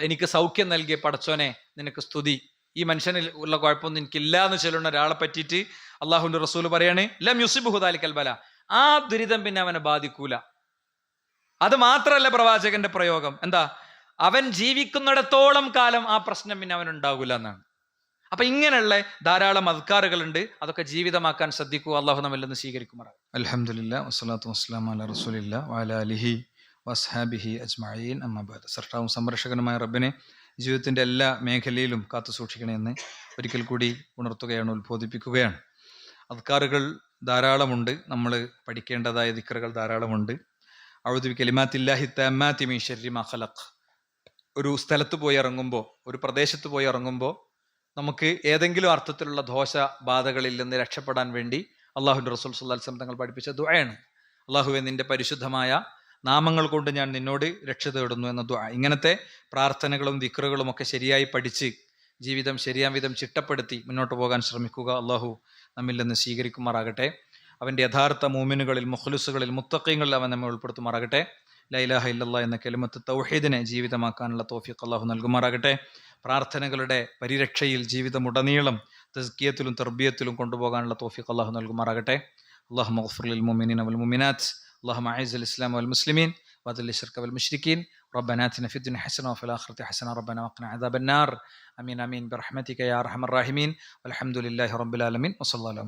എനിക്ക് സൗഖ്യം നൽകിയ പടച്ചോനെ നിനക്ക് സ്തുതി. ഈ മനുഷ്യനിൽ ഉള്ള കുഴപ്പമൊന്നും എനിക്കില്ല എന്ന് ചൊല്ലുന്ന ഒരാളെ പറ്റിയിട്ട് അള്ളാഹുവിന്റെ റസൂൽ പറയാണ്, ലം യുസിബുഹു ദാലിക്കൽ ബല. ആ ദുരിതം പിന്നെ അവനെ ബാധിക്കൂല. അത് മാത്രമല്ല പ്രവാചകന്റെ പ്രയോഗം എന്താ? അവൻ ജീവിക്കുന്നിടത്തോളം കാലം ആ പ്രശ്നം പിന്നെ അവൻ ഉണ്ടാകൂല എന്നാണ്. അപ്പൊ ഇങ്ങനെയുള്ള ധാരാളം അദ്കാറുകളുണ്ട്. അതൊക്കെ ജീവിതമാക്കാൻ ശ്രദ്ധിക്കുക. അള്ളാഹു നമ്മെല്ലാം സ്വീകരിക്കുമാറാകും. അൽഹംദുലില്ലാ വസ്സലാത്തു വസ്സലാമു അലാ റസൂലില്ലാ വഅലാ ആലിഹി വസ്ഹാബിഹി അജ്മഈൻ. അമ്മാ ബഅദ്. സൃഷ്ടാവും സംരക്ഷകനുമായ റബ്ബിനെ ജീവിതത്തിന്റെ എല്ലാ മേഖലയിലും കാത്തു സൂക്ഷിക്കണമെന്ന് ഒരിക്കൽ കൂടി ഉണർത്തുകയാണ്, ഉത്ബോധിപ്പിക്കുകയാണ്. അദ്കാറുകൾ ധാരാളമുണ്ട്, നമ്മൾ പഠിക്കേണ്ടതായ ദിക്റുകൾ ധാരാളമുണ്ട്. അഊദു ബികലിമാത്തില്ലാഹി തമ്മാത്തി മിൻ ശർരി മാ ഖലഖ്. ഒരു സ്ഥലത്ത് പോയി ഇറങ്ങുമ്പോൾ, ഒരു പ്രദേശത്ത് പോയി ഇറങ്ങുമ്പോൾ നമുക്ക് ഏതെങ്കിലും അർത്ഥത്തിലുള്ള ദോഷബാധകളിൽ നിന്ന് രക്ഷപ്പെടാൻ വേണ്ടി അള്ളാഹുവിന്റെ റസൂൽ സ്വല്ലല്ലാഹു അലൈഹി വസല്ലം തങ്ങൾ പഠിപ്പിച്ച ദുആയാണ്. അള്ളാഹുവേ, നിന്റെ പരിശുദ്ധമായ നാമങ്ങൾ കൊണ്ട് ഞാൻ നിന്നോട് രക്ഷ തേടുന്നു എന്ന ദുആ. ഇങ്ങനത്തെ പ്രാർത്ഥനകളും ദിക്റുകളും ഒക്കെ ശരിയായി പഠിച്ച് ജീവിതം ശരിയാം വിധം ചിട്ടപ്പെടുത്തി മുന്നോട്ട് പോകാൻ ശ്രമിക്കുക. അള്ളാഹു നമ്മിൽ നിന്ന് സ്വീകരിക്കുമാറാകട്ടെ. അവൻ്റെ യഥാർത്ഥ മൂമിനുകളിൽ, മുഖ്ലിസുകളിൽ, മുത്തഖീങ്ങളിൽ അവൻ നമ്മെ ഉൾപ്പെടുത്തുമാറാകട്ടെ. ലാ ഇലാഹ ഇല്ലല്ലാഹ് എന്ന കലിമത്ത് തൗഹീദിനെ ജീവിതമാക്കാനുള്ള തൗഫീഖ് അള്ളാഹു നൽകുമാറാകട്ടെ. പ്രാർത്ഥനകളുടെ പരിരക്ഷയിൽ ജീവിതമുടനീളം തസ്കിയത്തിലും തർബിയത്തിലും കൊണ്ടുപോകാനുള്ള തൗഫീഖ് അള്ളാഹു നൽകുമാറാകട്ടെ. അല്ലാഹുമ്മ ഗ്ഫിർ ലിൽ മുഅ്മിനീന വൽ മുഅ്മിനാത്ത്. അല്ലാഹുമ്മ അഇസ്ൽ ഇസ്ലാം വൽ മുസ്ലിമീൻ വഅദിൽ ശിർക വൽ മുശ്രിക്കീൻ. റബ്ബനാ ആതിനാ ഫിദ് ദുനിയ ഹസന വഫിൽ ആഖിറതി ഹസന റബ്ബനാ വഖിനാ അദാബന്നാർ. ആമീൻ ആമീൻ ബിറഹ്മതിക യാ അർഹമർ റഹീമീൻ. വൽഹംദുലില്ലാഹി റബ്ബിൽ ആലമീൻ. വസല്ലല്ലാഹു